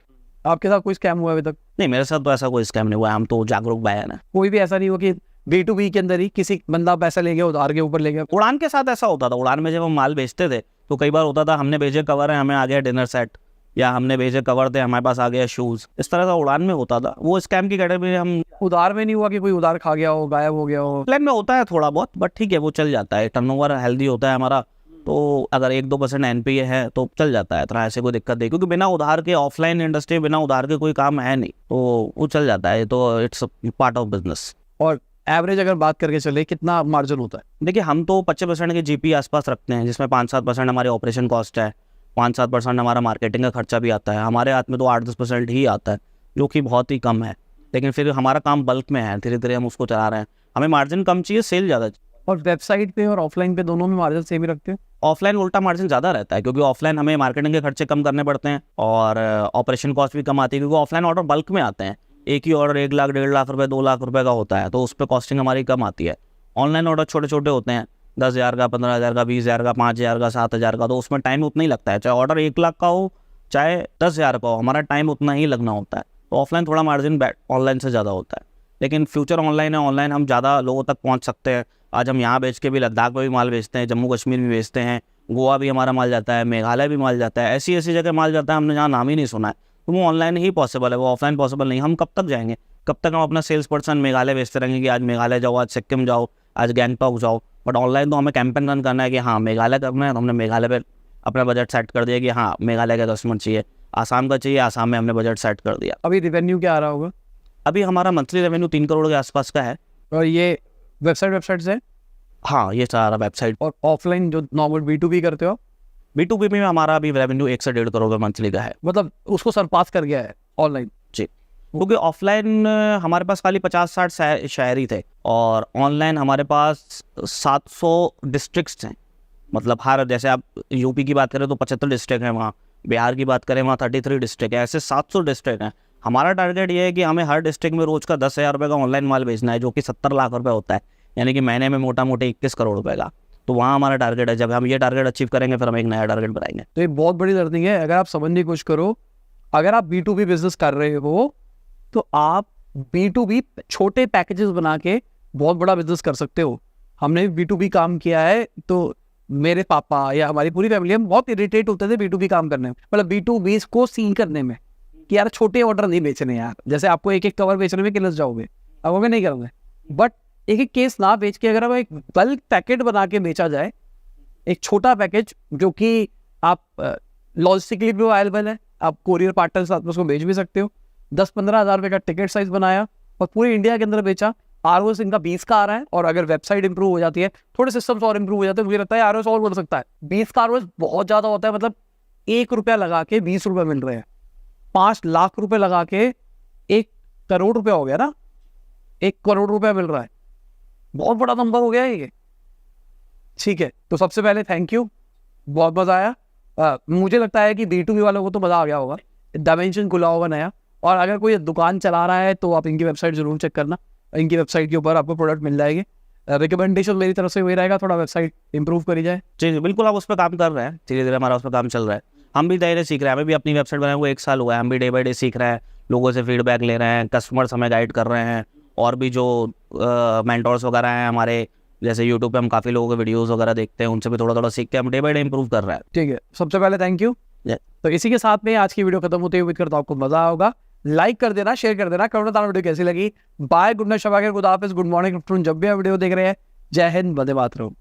आपके साथ कोई स्कैम हुआ अभी तक? नहीं, मेरे साथ तो ऐसा कोई स्कैम नहीं हुआ है, हम तो जागरूक बयान है। कोई भी ऐसा नहीं हुआ कि B2B के अंदर ही किसी बंदा पैसा ले गया, उधार के ऊपर ले गया? उड़ान के साथ ऐसा होता था। उड़ान में जब हम माल बेचते थे तो कई बार होता था हमने भेजे कवर है, हमें आ गया डिनर सेट, या हमने भेजे कवर थे, हमारे पास आ गया शूज़। इस तरह का उड़ान में होता था। वो स्कैम की कैटेगरी में हम। उधार में नहीं हुआ कि कोई उधार खा गया हो, गायब हो गया हो? प्लान में होता है थोड़ा बहुत, बट ठीक है वो चल जाता है। टर्नओवर हेल्दी होता है हमारा, तो अगर 1-2% NPA है तो चल जाता है, इतना ऐसे कोई दिक्कत नहीं, क्योंकि बिना उधार के ऑफलाइन इंडस्ट्री बिना उधार के कोई काम है नहीं, तो वो चल जाता है, तो इट्स पार्ट ऑफ बिजनेस। और एवरेज अगर बात करके चले कितना मार्जिन होता है? देखिए हम तो 25% के GP आसपास रखते हैं, जिसमें 5-7% हमारे ऑपरेशन कॉस्ट है, 5-7% हमारा मार्केटिंग का खर्चा भी आता है। हमारे हाथ में तो 8-10% ही आता है, जो कि बहुत ही कम है, लेकिन फिर हमारा काम बल्क में है, धीरे धीरे हम उसको चला रहे हैं। हमें मार्जिन कम चाहिए, सेल ज़्यादा चाहिए। और वेबसाइट पे और ऑफलाइन पे दोनों में मार्जिन सेम ही रखते हैं? ऑफलाइन उल्टा मार्जिन ज़्यादा रहता है, क्योंकि ऑफलाइन हमें मार्केटिंग के खर्चे कम करने पड़ते हैं और ऑपरेशन कॉस्ट भी कम आती है, क्योंकि ऑफलाइन ऑर्डर बल्क में आते हैं। एक ही ऑर्डर 1 लाख, 1.5 लाख रुपए, 2 लाख रुपए का होता है, तो उस पर कॉस्टिंग हमारी कम आती है। ऑनलाइन ऑर्डर छोटे छोटे होते हैं, 10,000 का, 15,000 का, 20,000 का, 5,000 का, 7,000 का, तो उसमें टाइम उतना ही लगता है। चाहे ऑर्डर 1 लाख का हो, चाहे 10,000 का हो, हमारा टाइम उतना ही लगना होता है। तो ऑफलाइन थोड़ा मार्जिन ऑनलाइन से ज़्यादा होता है, लेकिन फ्यूचर ऑनलाइन है। ऑनलाइन हम ज़्यादा लोगों तक पहुँच सकते हैं। आज हम यहाँ बेच के भी लद्दाख में भी माल बेचते हैं, जम्मू कश्मीर भी बेचते हैं, गोवा भी हमारा माल जाता है, मेघालय भी माल जाता है, ऐसी ऐसी जगह माल जाता है हमने जहाँ नाम ही नहीं सुना है। तो वो ऑनलाइन ही पॉसिबल है, वो ऑफलाइन पॉसिबल नहीं। हम कब तक जाएंगे, कब तक हम अपना सेल्स पर्सन मेघालय बेचते रहेंगे कि आज मेघालय जाओ, आज सिक्किम जाओ, आज गैंगटॉक जाओ। बट ऑनलाइन तो हमें कैंपेन रन करना है कि हाँ मेघालय करना है, तो हमने मेघालय पे अपना बजट सेट कर दिया कि हाँ मेघालय का कस्टमर चाहिए, आसाम का चाहिए, आसाम में हमने बजट सेट कर दिया। अभी रेवेन्यू क्या आ रहा होगा? अभी हमारा मंथली रेवेन्यू 3 करोड़ के आसपास का है। और ये वेबसाइट से? हाँ, ये सारा वेबसाइट। और ऑफलाइन जो नॉर्मल B2B करते हो? B2B में हमारा अभी रेवेन्यू 1 से 1.5 करोड़ का मंथली का है। मतलब उसको सरपास कर गया है ऑनलाइन? जी, क्योंकि ऑफलाइन हमारे पास खाली 50-60 शहर ही थे, और ऑनलाइन हमारे पास 700 डिस्ट्रिक्ट्स हैं। मतलब हर, जैसे आप यूपी की बात करें तो 75 डिस्ट्रिक्ट हैं वहाँ, बिहार की बात करें वहाँ 33 डिस्ट्रिक्ट है, ऐसे 700 डिस्ट्रिक्ट हैं। हमारा टारगेट ये है कि हमें हर डिस्ट्रिक्ट में रोज़ का 10,000 रुपये का ऑनलाइन माल बेचना है, जो कि 70 लाख रुपये होता है, यानी कि महीने में मोटा मोटी 21 करोड़ रुपये का। तो वहाँ हमारा टारगेट है। जब हम ये टारगेट अचीव करेंगे फिर हम एक नया टारगेट बनाएंगे। तो ये बहुत बड़ी लर्निंग है। अगर आप समझने की कोशिश करो, अगर आप B2B बिजनेस कर रहे हो तो आप B2B छोटे पैकेजेस बना के बहुत बड़ा बिजनेस कर सकते हो। हमने B2B काम किया है, तो मेरे पापा या हमारी पूरी फैमिली हम बहुत इरिटेट होते थे B2B काम करने में, मतलब B2B को सील करने में, कि यार छोटे ऑर्डर नहीं बेचने यार। जैसे आपको एक एक कवर बेचने में किलस जाओगे, अब हमें नहीं करोगे। बट एक एक केस ना बेच के अगर हम एक बल्क पैकेट बना के बेचा जाए, एक छोटा पैकेज जो कि आप लॉजिस्टिकली भी अवेलेबल है, आप कोरियर पार्टनर के साथ में उसको बेच भी सकते हो। 10-15 हज़ार रुपये का टिकट साइज बनाया और पूरे इंडिया के अंदर बेचा। ROS इनका 20 का आ रहा है, और अगर वेबसाइट इंप्रूव हो जाती है, थोड़े सिस्टम्स और इंप्रूव हो जाते हैं, मुझे लगता है ROS और बढ़ सकता है। 20 का ROS बहुत ज़्यादा होता है, मतलब 1 रुपया लगा के 20 रुपये मिल रहे हैं। 5 लाख रुपए लगा के 1 करोड़ रुपया हो गया ना, 1 करोड़ रुपया मिल रहा है, बहुत बड़ा नंबर हो गया है ये। ठीक है, तो सबसे पहले थैंक यू, बहुत मज़ा आया। मुझे लगता है कि B2B वालों को तो मज़ा आ गया होगा, डायमेंशन खुला होगा नया। और अगर कोई दुकान चला रहा है तो आप इनकी वेबसाइट जरूर चेक करना, इनकी वेबसाइट के ऊपर आपको प्रोडक्ट मिल जाएंगे। रिकमेंडेशन मेरी तरफ से वही रहेगा, थोड़ा वेबसाइट इंप्रूव करी जाए। जी बिल्कुल, आप उस पर काम कर रहे हैं, धीरे धीरे हमारा उस पर काम चल रहा है। हम भी धीरे सीख रहे हैं, हमें भी अपनी वेबसाइट बनाए हुए 1 साल हुआ है, हम भी डे बाई डे सीख रहे हैं, लोगों से फीडबैक ले रहे हैं, कस्टमर्स हमें गाइड कर रहे हैं, और भी जो मेंटोर्स वगैरह हैं हमारे, जैसे यूट्यूब पे हम काफ़ी लोगों के वीडियोस वगैरह देखते हैं, उनसे भी थोड़ा थोड़ा सीख के हम डे बाई डे इंप्रूव कर रहे हैं। ठीक है, सबसे पहले थैंक यू। तो इसी के साथ में आज की वीडियो खत्म होती है। उम्मीद करता हूं आपको मजा होगा। लाइक कर देना, शेयर कर देना, कमेंट बताना वीडियो कैसी लगी। बाय, गुड नाइट, शब, गुड हाफिज़, गुड मॉर्निंग, आफ्टरनून, जब भी आप वीडियो देख रहे हैं। जय हिंद, वंदे मातरम।